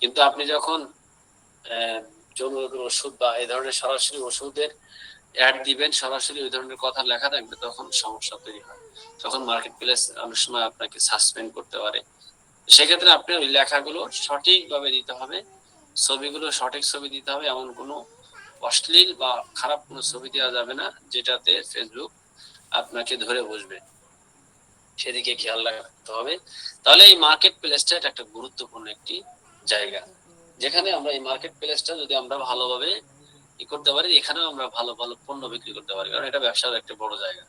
কিন্তু আপনি যখন যৌন ওষুধ বা এই ধরনের সরাসরি ওষুধের অ্যাড দিবেন, সরাসরি ওই ধরনের কথা লেখা থাকবে, তখন সমস্যা তৈরি হয়, তখন মার্কেট প্লেস অনেক সময় আপনাকে সাসপেন্ড করতে পারে। সেক্ষেত্রে আপনি ওই লেখাগুলো সঠিকভাবে দিতে হবে, ছবিগুলো সঠিক ছবি দিতে হবে, এমন কোনো অশ্লীল বা খারাপ কোনো ছবি দেওয়া যাবে না যেটাতে ফেসবুক আপনাকে ধরে বসবে, সেদিকে খেয়াল রাখতে হবে। তাহলে এই মার্কেট প্লেসটা একটা গুরুত্বপূর্ণ একটি জায়গা, যেখানে আমরা এই মার্কেট প্লেসটা যদি আমরা ভালোভাবে করতে পারি, এখানেও আমরা ভালো ভালো পণ্য বিক্রি করতে পারি, কারণ এটা ব্যবসার একটা বড় জায়গা।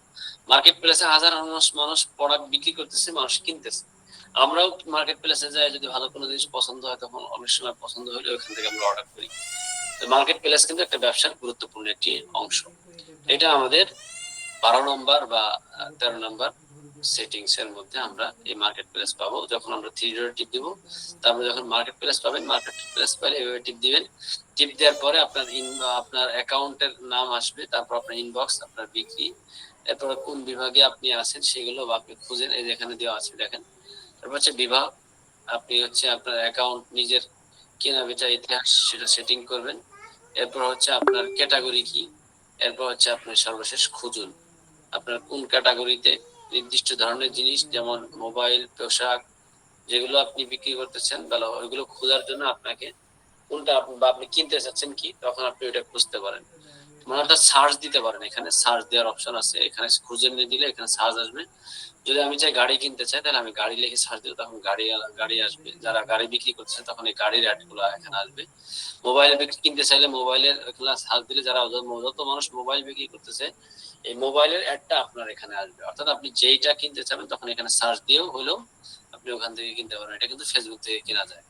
মার্কেট প্লেসে হাজার মানুষ প্রোডাক্ট বিক্রি করতেছে, মানুষ কিনতেছে। আমরাও মার্কেট প্লেসে যাই, যদি ভালো কোনো জিনিস পছন্দ হয় তখন অনেক সময় পছন্দ হলে ওখান থেকে আমরা অর্ডার করি। মার্কেট প্লেস কিন্তু একটা ব্যবসার গুরুত্বপূর্ণ একটি অংশ। এটা আমাদের 12 নম্বর বা 13 নম্বর সেটিংস এর মধ্যে আমরা এই মার্কেট প্লেস পাবো। যখন আমরা থ্রি ডট টিপ দিব, তারপরে যখন মার্কেট প্লেস পাবেন, মার্কেট প্লেস পাইলে এভাবে টিপ দিবেন। টিপ দেওয়ার পরে আপনার অ্যাকাউন্টের নাম আসবে, তারপর আপনার ইনবক্স, আপনার বিক্রি, এরপরে কোন বিভাগে আপনি আছেন সেগুলো আপনি খুঁজেন, এই যেখানে দেওয়া আছে দেখেন। তারপর হচ্ছে বিভাগ, আপনি হচ্ছে আপনার অ্যাকাউন্ট নিজের কেনা বেচা ইতিহাস সেটা সেটিং করবেন। এরপর হচ্ছে আপনার ক্যাটাগরি কি, এরপর হচ্ছে আপনার সর্বশেষ খুঁজুন আপনার কোন ক্যাটাগরিতে নির্দিষ্ট ধরনের জিনিস, যেমন মোবাইল, পোশাক, যেগুলো আপনি বিক্রি করতেছেন তাহলে ওইগুলো খোঁজার জন্য আপনাকে কোনটা বা আপনি কিনতে চাচ্ছেন কি, তখন আপনি ওইটা খুঁজতে পারেন। মানে একটা সার্চ দিতে পারেন, এখানে সার্চ দেওয়ার অপশন আছে, এখানে খুঁজে নিয়ে দিলে এখানে সার্চ আসবে। যদি আমি চাই গাড়ি কিনতে চাই, তাহলে আমি গাড়ি লিখে সার্চ দিলে তখন গাড়ি আসবে, যারা গাড়ি বিক্রি করছে তখন এই গাড়ির অ্যাড গুলো এখানে আসবে। মোবাইল বিক্রি কিনতে চাইলে মোবাইলের এখানে সার্চ দিলে যারা যত মানুষ মোবাইল বিক্রি করতেছে এই মোবাইলের অ্যাডটা আপনার এখানে আসবে। অর্থাৎ আপনি যেইটা কিনতে চাবেন তখন এখানে সার্চ দিয়েও হলেও আপনি ওখান থেকে কিনতে পারেন, এটা কিন্তু ফেসবুক থেকে কেনা যায়।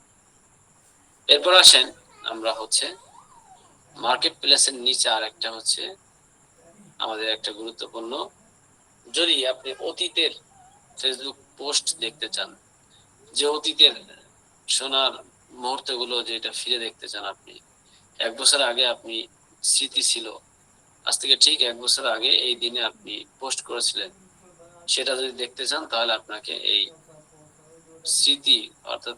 এরপর আসেন আমরা হচ্ছে মার্কেট প্লেসের নিচে আর একটা হচ্ছে আমাদের একটা গুরুত্বপূর্ণ, যদি আপনি অতীতের ফেসবুক পোস্ট দেখতে চান, যে অতীতের সোনার মুহূর্ত গুলো যেটা ফিরে দেখতে চান, আপনি 1 বছর আগে আপনি স্মৃতি ছিল, আজ থেকে ঠিক 1 বছর আগে এই দিনে আপনি পোস্ট করেছিলেন, সেটা যদি দেখতে চান তাহলে আপনাকে এই স্মৃতি অর্থাৎ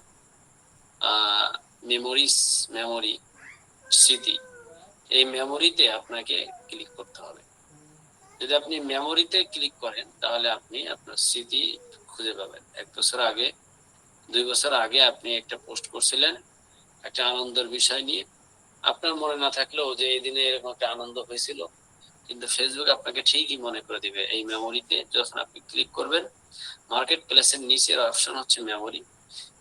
মেমোরি স্মৃতি, এই মেমোরিতে আপনাকে ক্লিক করতে হবে। যদি আপনি মেমোরিতে ক্লিক করেন তাহলে আপনি আপনার স্মৃতি খুঁজে পাবেন। 1 বছর আগে, 2 বছর আগে আপনি একটা পোস্ট করছিলেন একটা আনন্দের বিষয় নিয়ে, আপনার মনে না থাকলেও যে এই দিনে এরকম একটা আনন্দ হয়েছিল, কিন্তু ফেসবুক আপনাকে ঠিকই মনে করে দিবে এই মেমোরিতে। যখন আপনি ক্লিক করবেন, মার্কেট প্লেসের নিচের অপশন হচ্ছে মেমোরি,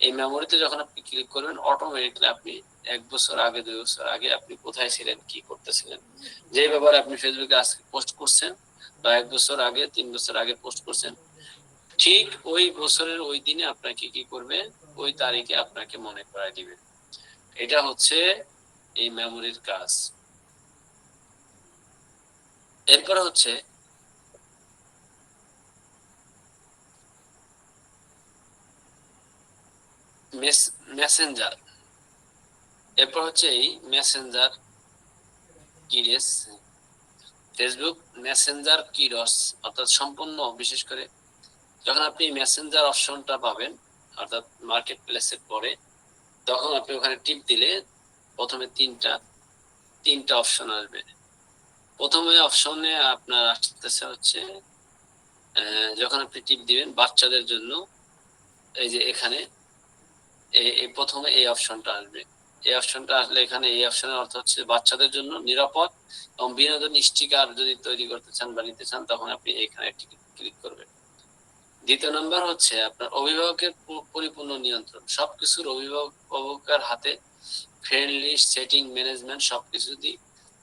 এই মেমোরিতে যখন আপনি ক্লিক করবেন অটোমেটিকলি আপনি 1 বছর আগে, 2 বছর আগে আপনি কোথায় ছিলেন, কি করতেছিলেন, যে ব্যাপারে আপনি ফেসবুকে আজকে পোস্ট করছেন বা 1 বছর আগে, 3 বছর আগে পোস্ট করছেন, ঠিক ওই বছরের ওই দিনে আপনাকে কি করবে, ওই তারিখে আপনাকে মনে করায় দিবে। এটা হচ্ছে এই মেমোরির কাজ। এরপরে হচ্ছে মেসেঞ্জার। এরপর হচ্ছে এই মেসেঞ্জার কিরেস, ফেসবুক মেসেঞ্জার কিরস, অর্থাৎ সম্পূর্ণ বিশেষ করে যখন আপনি মেসেঞ্জার অপশনটা পাবেন অর্থাৎ মার্কেট প্লেসের পরে, তখন আপনি ওখানে টিপ দিলে প্রথমে তিনটা অপশন আসবে। প্রথমে অপশনে আপনার আসতেছে হচ্ছে যখন আপনি টিপ দিবেন বাচ্চাদের জন্য, এই যে এখানে এই প্রথমে এই অপশনটা আসবে। এই অপশনটা আসলে এখানে এই অপশনের অর্থ হচ্ছে বাচ্চাদের জন্য নিরাপদ এবং বিনোদন স্টিকার যদি তৈরি করতে চান বা নিতে চান তখন আপনি এখানে ক্লিক করবেন। দ্বিতীয় নম্বর হচ্ছে আপনার অভিভাবকের পরিপূর্ণ নিয়ন্ত্রণ, সবকিছুর অভিভাবকের হাতে, ফ্রেন্ডলি সেটিং ম্যানেজমেন্ট সবকিছু যদি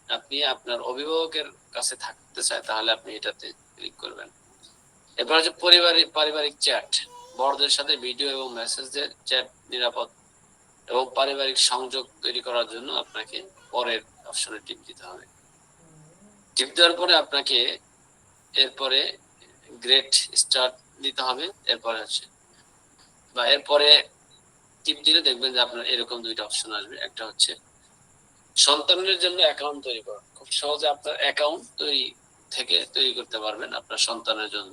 আপনি আপনার অভিভাবকের কাছে থাকতে চায় তাহলে আপনি এটাতে ক্লিক করবেন। এরপর হচ্ছে পারিবারিক চ্যাট, বড়দের সাথে ভিডিও এবং মেসেজের চ্যাট নিরাপদ এবং পারিবারিক সংযোগ তৈরি করার জন্য আপনাকে পরের অপশনে টিপ দিতে হবে। টিপ দেওয়ার পরে আপনাকে এরপরে গ্রেট স্টার্ট দিতে হবে। এরপরে হচ্ছে বা এরপরে টিপ দিলে দেখবেন যে আপনার এরকম দুইটা অপশন আসবে। একটা হচ্ছে সন্তানের জন্য অ্যাকাউন্ট তৈরি করা। খুব সহজে আপনার অ্যাকাউন্ট তৈরি করতে পারবেন আপনার সন্তানের জন্য,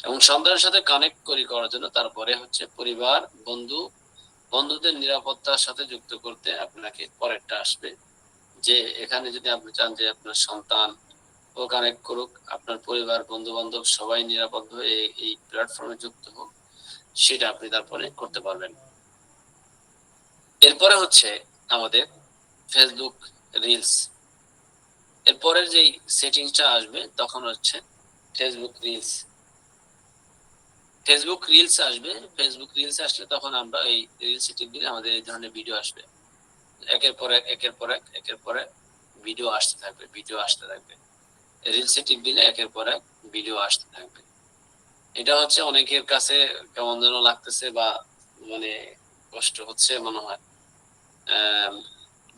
এবং সন্তানের সাথে কানেক্ট করার জন্য। তারপরে হচ্ছে পরিবার, বন্ধুদের নিরাপত্তার সাথে যুক্ত করতে আপনাকে পরেরটা আসবে, যে এখানে যদি আপনি চান যে আপনার সন্তান ও কানেক্ট করুক, আপনার পরিবার, বন্ধু বান্ধব সবাই নিরাপদ হয়ে এই প্ল্যাটফর্মে যুক্ত হোক, সেটা আপনি তারপরে করতে পারবেন। এরপরে হচ্ছে আমাদের ফেসবুক রিলস। এরপরের যেই সেটিংসটা আসবে তখন হচ্ছে ফেসবুক রিলস। ফেসবুক রিলস আসবে। ফেসবুক রিলস আসলে তখন আমরা এই রিলস টিপ দিলে আমাদের এই ধরনের ভিডিও আসবে। একের পর এক ভিডিও আসতে থাকবে। রিলস টিপ দিলে একের পর এক ভিডিও আসতে থাকবে। এটা হচ্ছে অনেকের কাছে কেমন যেন লাগতেছে বা মানে কষ্ট হচ্ছে মনে হয়।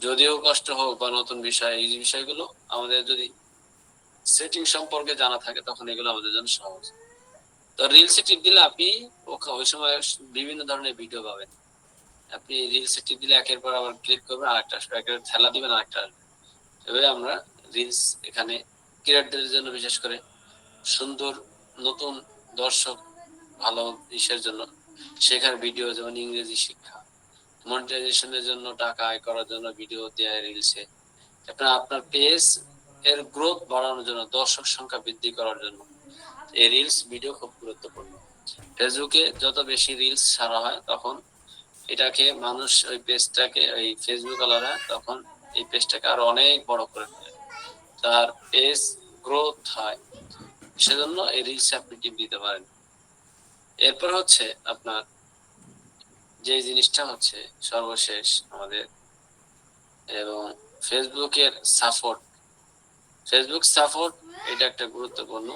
যদিও কষ্ট হোক বা নতুন বিষয়, এই বিষয়গুলো আমাদের যদি সেটিং সম্পর্কে জানা থাকে তখন এগুলো আমাদের জন্য সহজ। তো রিলস টিপ দিলে আপনি ওই সময় বিভিন্ন ধরনের ভিডিও পাবেন। আপনি রিলস টিপ দিলে একের পর আবার ক্লিক করবেন, আরেকটা আসবে, একের ঠেলা দিবেন আরেকটা আসবে। এভাবে আমরা রিলস এখানে ক্রিয়েটরদের জন্য, বিশেষ করে সুন্দর নতুন দর্শক, ভালো ইসের জন্য শেখার ভিডিও, যেমন ইংরেজি শিক্ষা, মনিটাইজেশনের জন্য, টাকা আয় করার জন্য ভিডিও দেয় রিলসে। আপনার পেজ এর গ্রোথ বাড়ানোর জন্য, দর্শক সংখ্যা বৃদ্ধি করার জন্য এই রিলস ভিডিও খুব গুরুত্বপূর্ণ। ফেসবুকে যত বেশি রিলস ছাড়া হয় তখন এটাকে মানুষ, ওই পেজটাকে, ওই ফেসবুক আলারা তখন এই পেজটাকে আরো অনেক বড় করে ফেলে, তার পেজ গ্রোথ হয়। সেজন্য এই রিলস আপনি টিপ দিতে পারেন। এরপর হচ্ছে আপনার যে জিনিসটা হচ্ছে সর্বশেষ আমাদের, এবং ফেসবুকের সাপোর্ট। ফেসবুক সাপোর্ট এটা একটা গুরুত্বপূর্ণ।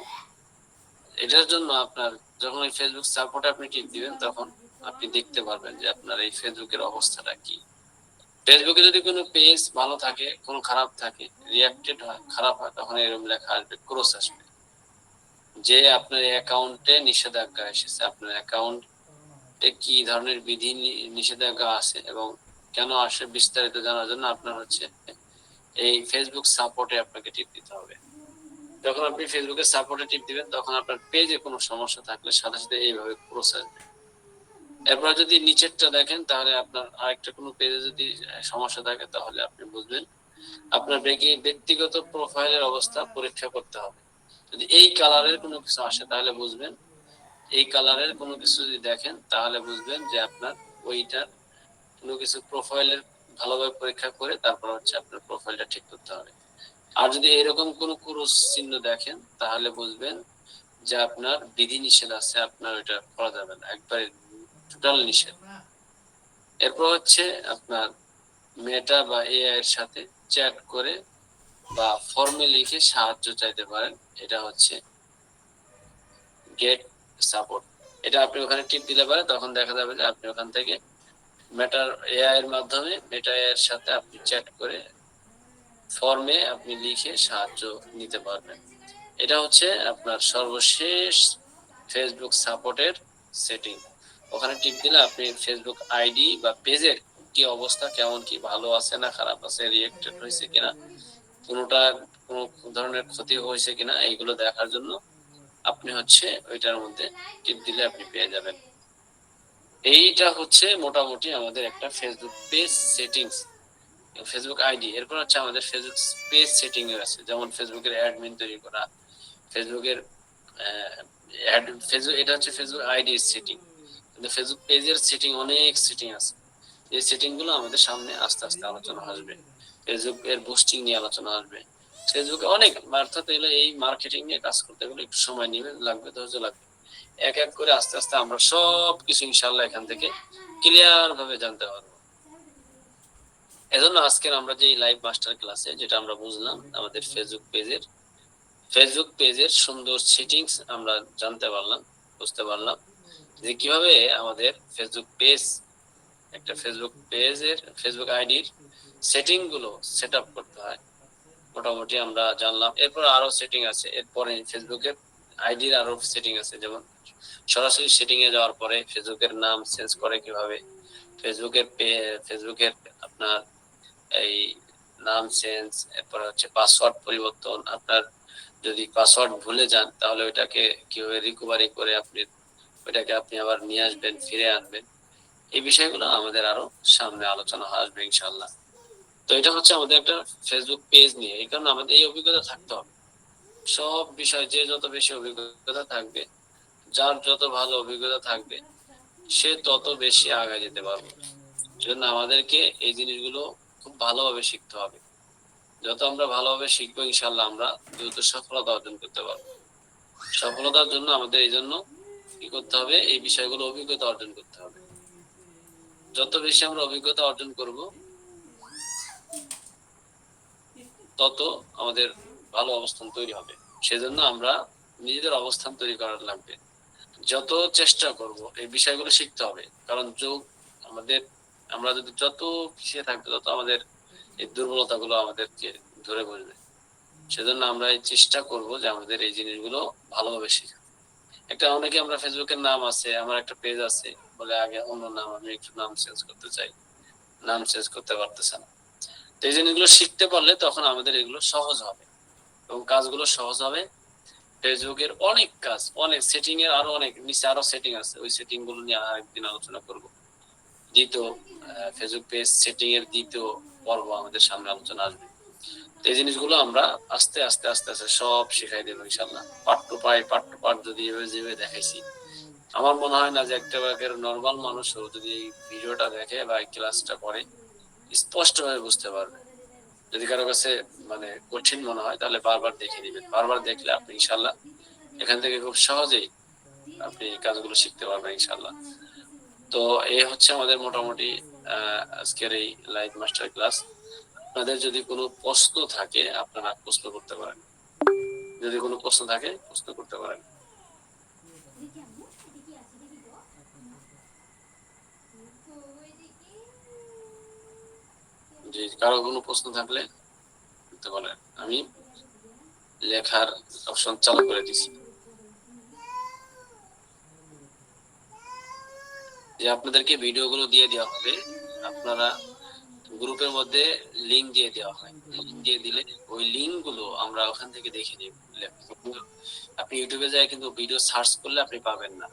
এটার জন্য আপনার যখন এই ফেসবুক সাপোর্টে আপনি টিপ দিবেন তখন আপনি দেখতে পারবেন যে আপনার এই ফেসবুকের অবস্থাটা কি। ফেসবুকে যদি কোনো পেজ ভালো থাকে, কোনো খারাপ থাকে, রিঅ্যাক্টেড হয়, খারাপ হয়, তখন এরকম লেখা আসবে, ক্রস আসবে, যে আপনার অ্যাকাউন্টে নিষেধাজ্ঞা এসেছে, আপনার অ্যাকাউন্টে কি ধরনের বিধি নিষেধাজ্ঞা আছে এবং কেন আসে, বিস্তারিত জানার জন্য আপনার হচ্ছে এই ফেসবুক সাপোর্টে আপনাকে টিপ দিতে হবে। যখন আপনি ফেসবুকে সাপোর্টে টিপ দিবেন তখন আপনার পেজে কোনো সমস্যা থাকলে সাথে সাথে এইভাবে ক্রস আসবে। এরপর যদি নিচেরটা দেখেন তাহলে আপনার আরেকটা কোনো পেজে যদি সমস্যা থাকে তাহলে আপনি বুঝবেন আপনার ব্যক্তিগত প্রোফাইলের অবস্থা পরীক্ষা করতে হবে। যদি এই কালারের কোনো কিছু আসে তাহলে বুঝবেন, এই কালারের কোনো কিছু যদি দেখেন তাহলে বুঝবেন যে আপনার ওইটার কোনো কিছু প্রোফাইলের ভালোভাবে পরীক্ষা করে তারপর হচ্ছে আপনার প্রোফাইলটা ঠিক করতে হবে। আর যদি এরকম কোনো ক্রস চিহ্ন দেখেন তাহলে বুঝবেন যে আপনার বিধি নিষেধ আছে, আপনার ওইটা করা যাবে না, একবারে টোটাল নিষেধ। এরপর হচ্ছে আপনার মেটা বা এআই এর সাথে চ্যাট করে বা ফর্মে লিখে সাহায্য চাইতে পারেন। এটা হচ্ছে গেট সাপোর্ট। এটা আপনি ওখানে টিপ দিলে পারে তখন দেখা যাবে যে আপনি ওখান থেকে মেটার এআই এর মাধ্যমে মেটা এআই এর সাথে আপনি চ্যাট করে ফর্মে আপনি লিখে সাহায্য নিতে পারবেন। এটা হচ্ছে আপনার সর্বশেষ ফেসবুক সাপোর্টের সেটিং। ওখানে টিপ দিলে আপনি ফেসবুক আইডি বা পেজের কি অবস্থা, কেমন কি, ভালো আছে না খারাপ আছে, রিয়েক্টেড হয়েছে কিনা, কোনোটা কোনো ধরনের ক্ষতি হয়েছে কিনা, এইগুলো দেখার জন্য আপনি হচ্ছে ওইটার মধ্যে টিপ দিলে আপনি পেয়ে যাবেন। এইটা হচ্ছে মোটামুটি আমাদের একটা Facebook page settings, Facebook ID. এরপর হচ্ছে আমাদের ফেসবুক পেজ সেটিং এর আছে, যেমন ফেসবুকের অ্যাডমিন তৈরি করা, ফেসবুকের ফেসবুক, এটা হচ্ছে ফেসবুক আইডি সেটিং। কিন্তু ফেসবুক পেজের সেটিং অনেক সেটিং আছে। এই সেটিং গুলো আমাদের সামনে আস্তে আস্তে আলোচনা আসবে। ফেসবুক এর বুস্টিং নিয়ে আলোচনা আসবে। ফেসবুকে অনেক, অর্থাৎ এই মার্কেটিং নিয়ে কাজ করতে গেলে একটু সময় নিবে, লাগবে, ধৈর্য লাগবে। এক এক করে আস্তে আস্তে আমরা সব কিছু ইনশাল্লাহ এখান থেকে ক্লিয়ার ভাবে জানতে পারবো। এজন্য আজকের আমরা যে লাইভ মাস্টার ক্লাসে যেটা আমরা বুঝলাম, আমাদের ফেসবুক পেজের সুন্দর সেটিংস আমরা জানতে পারলাম, বুঝতে পারলাম যে কিভাবে আমাদের একটা ফেসবুক আইডির সেটিং গুলো সেট আপ করতে হয়, মোটামুটি আমরা জানলাম। এরপর আরো সেটিং আছে, এরপরে ফেসবুকের আইডির আরো সেটিং আছে, যেমন সরাসরি সেটিং এ যাওয়ার পরে ফেসবুকের নাম চেঞ্জ করে কিভাবে, ফেসবুকের আপনার এই নাম চেঞ্জ, এরপর হচ্ছে পাসওয়ার্ড পরিবর্তন। আপনার যদি পাসওয়ার্ড ভুলে যান তাহলে ওইটাকে কিভাবে রিকভারি করে ওইটাকে আপনি আবার নিয়ে আসবেন, ফিরে আনবেন, এই বিষয়গুলো আমাদের আরো সামনে আলোচনা আসবে ইনশাল্লাহ। তো এটা হচ্ছে আমাদের একটা ফেসবুক পেজ নিয়ে। এই কারণে আমাদের এই অভিজ্ঞতা থাকতে হবে। সব বিষয় যে যত বেশি অভিজ্ঞতা থাকবে, যার যত ভালো অভিজ্ঞতা থাকবে, সে তত বেশি আগে যেতে পারবে। সেজন্য আমাদেরকে এই জিনিসগুলো খুব ভালোভাবে শিখতে হবে। যত আমরা ভালোভাবে শিখবো ইনশাল্লাহ আমরা দ্রুত সফলতা অর্জন করতে পারবো। সফলতার জন্য আমাদের এই জন্য কি করতে হবে, এই বিষয়গুলো অভিজ্ঞতা অর্জন করতে হবে। যত বেশি আমরা অভিজ্ঞতা অর্জন করব তত আমাদের ভালো অবস্থান তৈরি হবে। সেজন্য আমরা নিজেদের অবস্থান তৈরি করার লাগবে। যত চেষ্টা করব এই বিষয়গুলো শিখতে হবে, কারণ যোগ আমাদের, আমরা যদি যত পিছিয়ে থাকবো তত আমাদের এই দুর্বলতাগুলো আমাদেরকে ধরে বসবে। সেজন্য আমরা এই চেষ্টা করব যে আমাদের এই জিনিসগুলো ভালোভাবে শেখা। অনেকে আমরা ফেসবুকের নাম আছে, আমার একটা পেজ আছে, বলে আগে অন্য নাম, আমি একটু নাম চেঞ্জ করতে চাই, নাম চেঞ্জ করতে পারতেছে না। তো এই জিনিসগুলো শিখতে পারলে তখন আমাদের এগুলো সহজ হবে এবং কাজগুলো সহজ হবে। ফেসবুকের অনেক কাজ, অনেক সেটিং এর আরো অনেক নিচে আরো সেটিং আছে, ওই সেটিং গুলো নিয়ে আরেকদিন আলোচনা করব। দ্বিতীয় ফেসবুক পেজ সেটিং এর দ্বিতীয় পর্ব আমাদের সামনে আলোচনা আসবে। এই জিনিসগুলো আমরা আস্তে আস্তে আস্তে আস্তে সব শিখাই দেবো ইনশাল্লাহ। পার্ট টু পার্ট যদি যেভাবে দেখাইছি, আমার মনে হয় না যে একটা নর্মাল মানুষও যদি এই ভিডিওটা দেখে বা এই ক্লাসটা করে স্পষ্ট ভাবে বুঝতে পারবে। যদি কারো কাছে মানে কঠিন মনে হয় তাহলে বারবার দেখে নিবেন। বারবার দেখলে আপনি ইনশাল্লাহ এখান থেকে খুব সহজেই আপনি কাজগুলো শিখতে পারবেন ইনশাল্লাহ। তো এই হচ্ছে আমাদের মোটামুটি আজকের এই লাইভ মাস্টার ক্লাস। আপনাদের যদি কোনো প্রশ্ন থাকে আপনারা প্রশ্ন করতে পারেন, যদি কোনো প্রশ্ন থাকে প্রশ্ন করতে পারেন। জি, কারো কোনো প্রশ্ন থাকলে করতে পারেন। আমি লেখার অপশন চালু করে দিছি। যে আপনাদেরকে ভিডিওগুলো দিয়ে দেওয়া হবে, আপনারা গ্রুপের মধ্যে লিংক দিয়ে দেওয়া হয়, লিংক দিয়ে দিলে ওই লিংক গুলো আমরা ওখান থেকে দেখে নিব। আপনি ইউটিউবে যায় কিন্তু ভিডিও সার্চ করলে আপনি পাবেন না,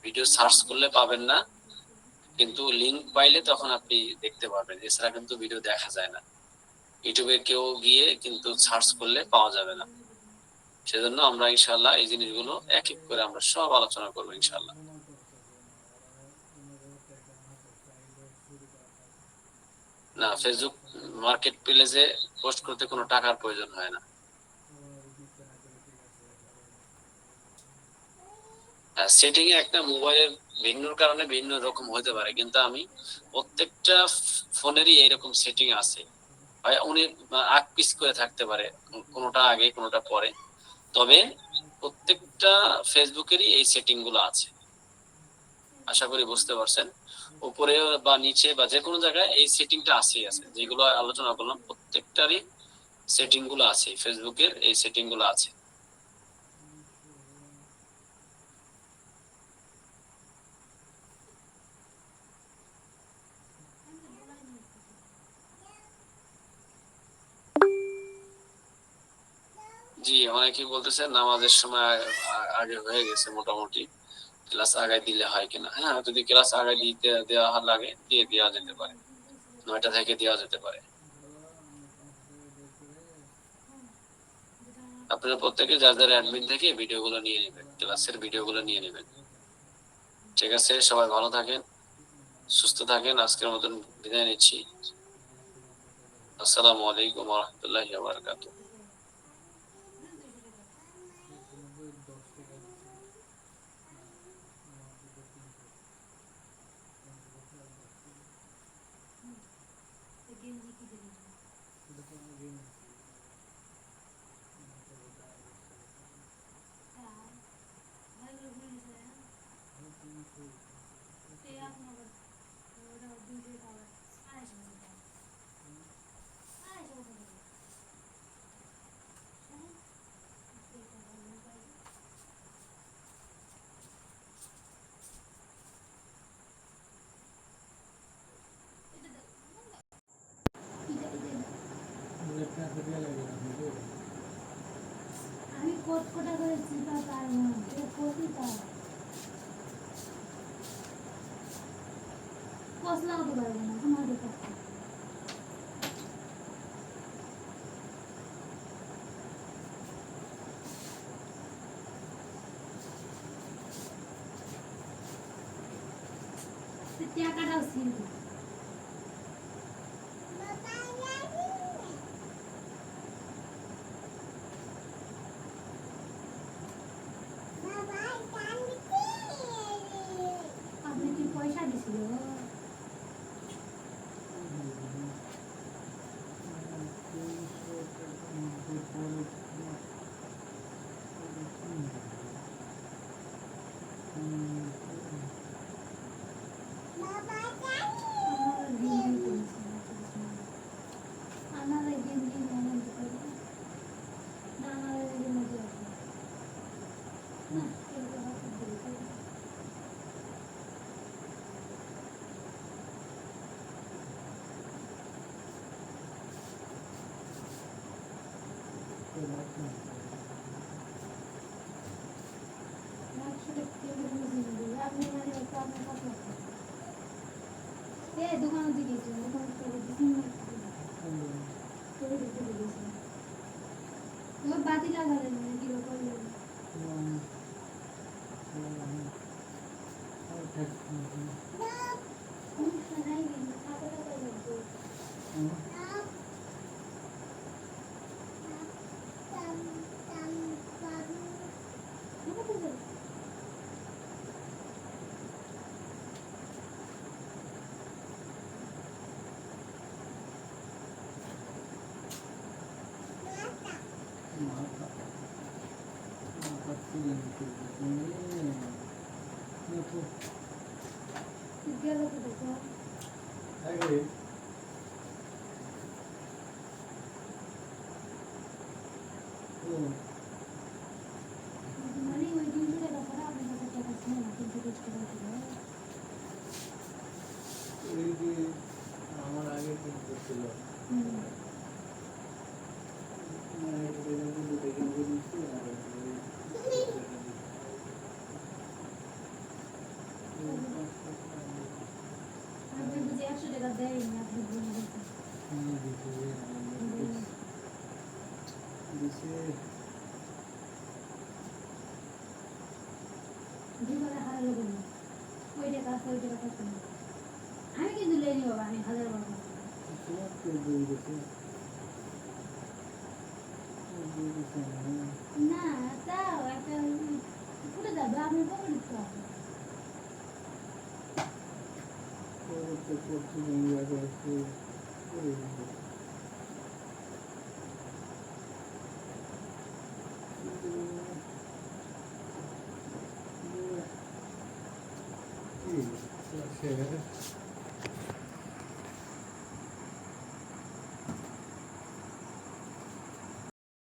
ভিডিও সার্চ করলে পাবেন না, কিন্তু লিংক পাইলে তখন আপনি দেখতে পারবেন। এছাড়া কিন্তু ভিডিও দেখা যায় না, ইউটিউবে কেউ গিয়ে কিন্তু সার্চ করলে পাওয়া যাবে না। সেজন্য আমরা ইনশাল্লাহ এই জিনিসগুলো এক এক করে আমরা সব আলোচনা করবো ইনশাল্লাহ। না, ফেসবুক মার্কেট প্লেসে পোস্ট করতে কোনো টাকার প্রয়োজন হয় না। সেটিং এ একটা মোবাইলের ভিন্ন কারণে ভিন্ন রকম হতে পারে, কিন্তু আমি প্রত্যেকটা ফোনেরই এইরকম সেটিং আছে। উনি আগ পিছ করে থাকতে পারে, কোনোটা আগে কোনোটা পরে, তবে প্রত্যেকটা ফেসবুকেরই এই সেটিং গুলো আছে। আশা করি বুঝতে পারছেন। উপরে বা নিচে বা যে কোনো জায়গায় এই সেটিংটা আছেই আছে, যেগুলো আলোচনা করলাম প্রত্যেকটারই সেটিং গুলো আছে, ফেসবুকের এই সেটিং গুলো আছে। জি, অনেকেই বলতেছে নামাজের সময় আগে হয়ে গেছে মোটামুটি, ক্লাস আগে দিলে হয় কিনা। হ্যাঁ, যদি ক্লাস আগে দিতে দেওয়া লাগে দিয়ে দেওয়া যেতে পারে, 9টা থেকে দেওয়া যেতে পারে। আপনারা প্রত্যেকে যার যার অ্যাডমিন থেকে ভিডিওগুলো নিয়ে নেবেন, ক্লাসের ভিডিওগুলো নিয়ে নেবেন। ঠিক আছে, সবাই ভালো থাকেন, সুস্থ থাকেন। আজকের মতন বিদায় নিচ্ছি। আসসালামু আলাইকুম ওয়া রাহমাতুল্লাহি ওয়া বারাকাতুহু। কোটা করে চিপা তার না ও কপি তার কস লাগাতে পারবে না আমাদের কাছে টাকাটাও ছিল আপনি কি পয়সা দিছিল দোকানে গেছি দোকান তোমার বাতি লাগালেন নাকি করলেন মানে ওই দিন টাকা ছাড়া আপনার কাছে টাকা ছিল না কিন্তু আমার আগে কিন্তু ছিল আপনি বুঝি 100 টাকা দেয় না আপনি বলে জীবনে হারালো কেন ওই টাকা আছে ওই টাকা থাকবে না আমি কিন্তু লেনি বাবা আমি 1000 টাকা না তাও একটা পুরো যাবে আপনি পকেট দিতে হবে ঠিক আছে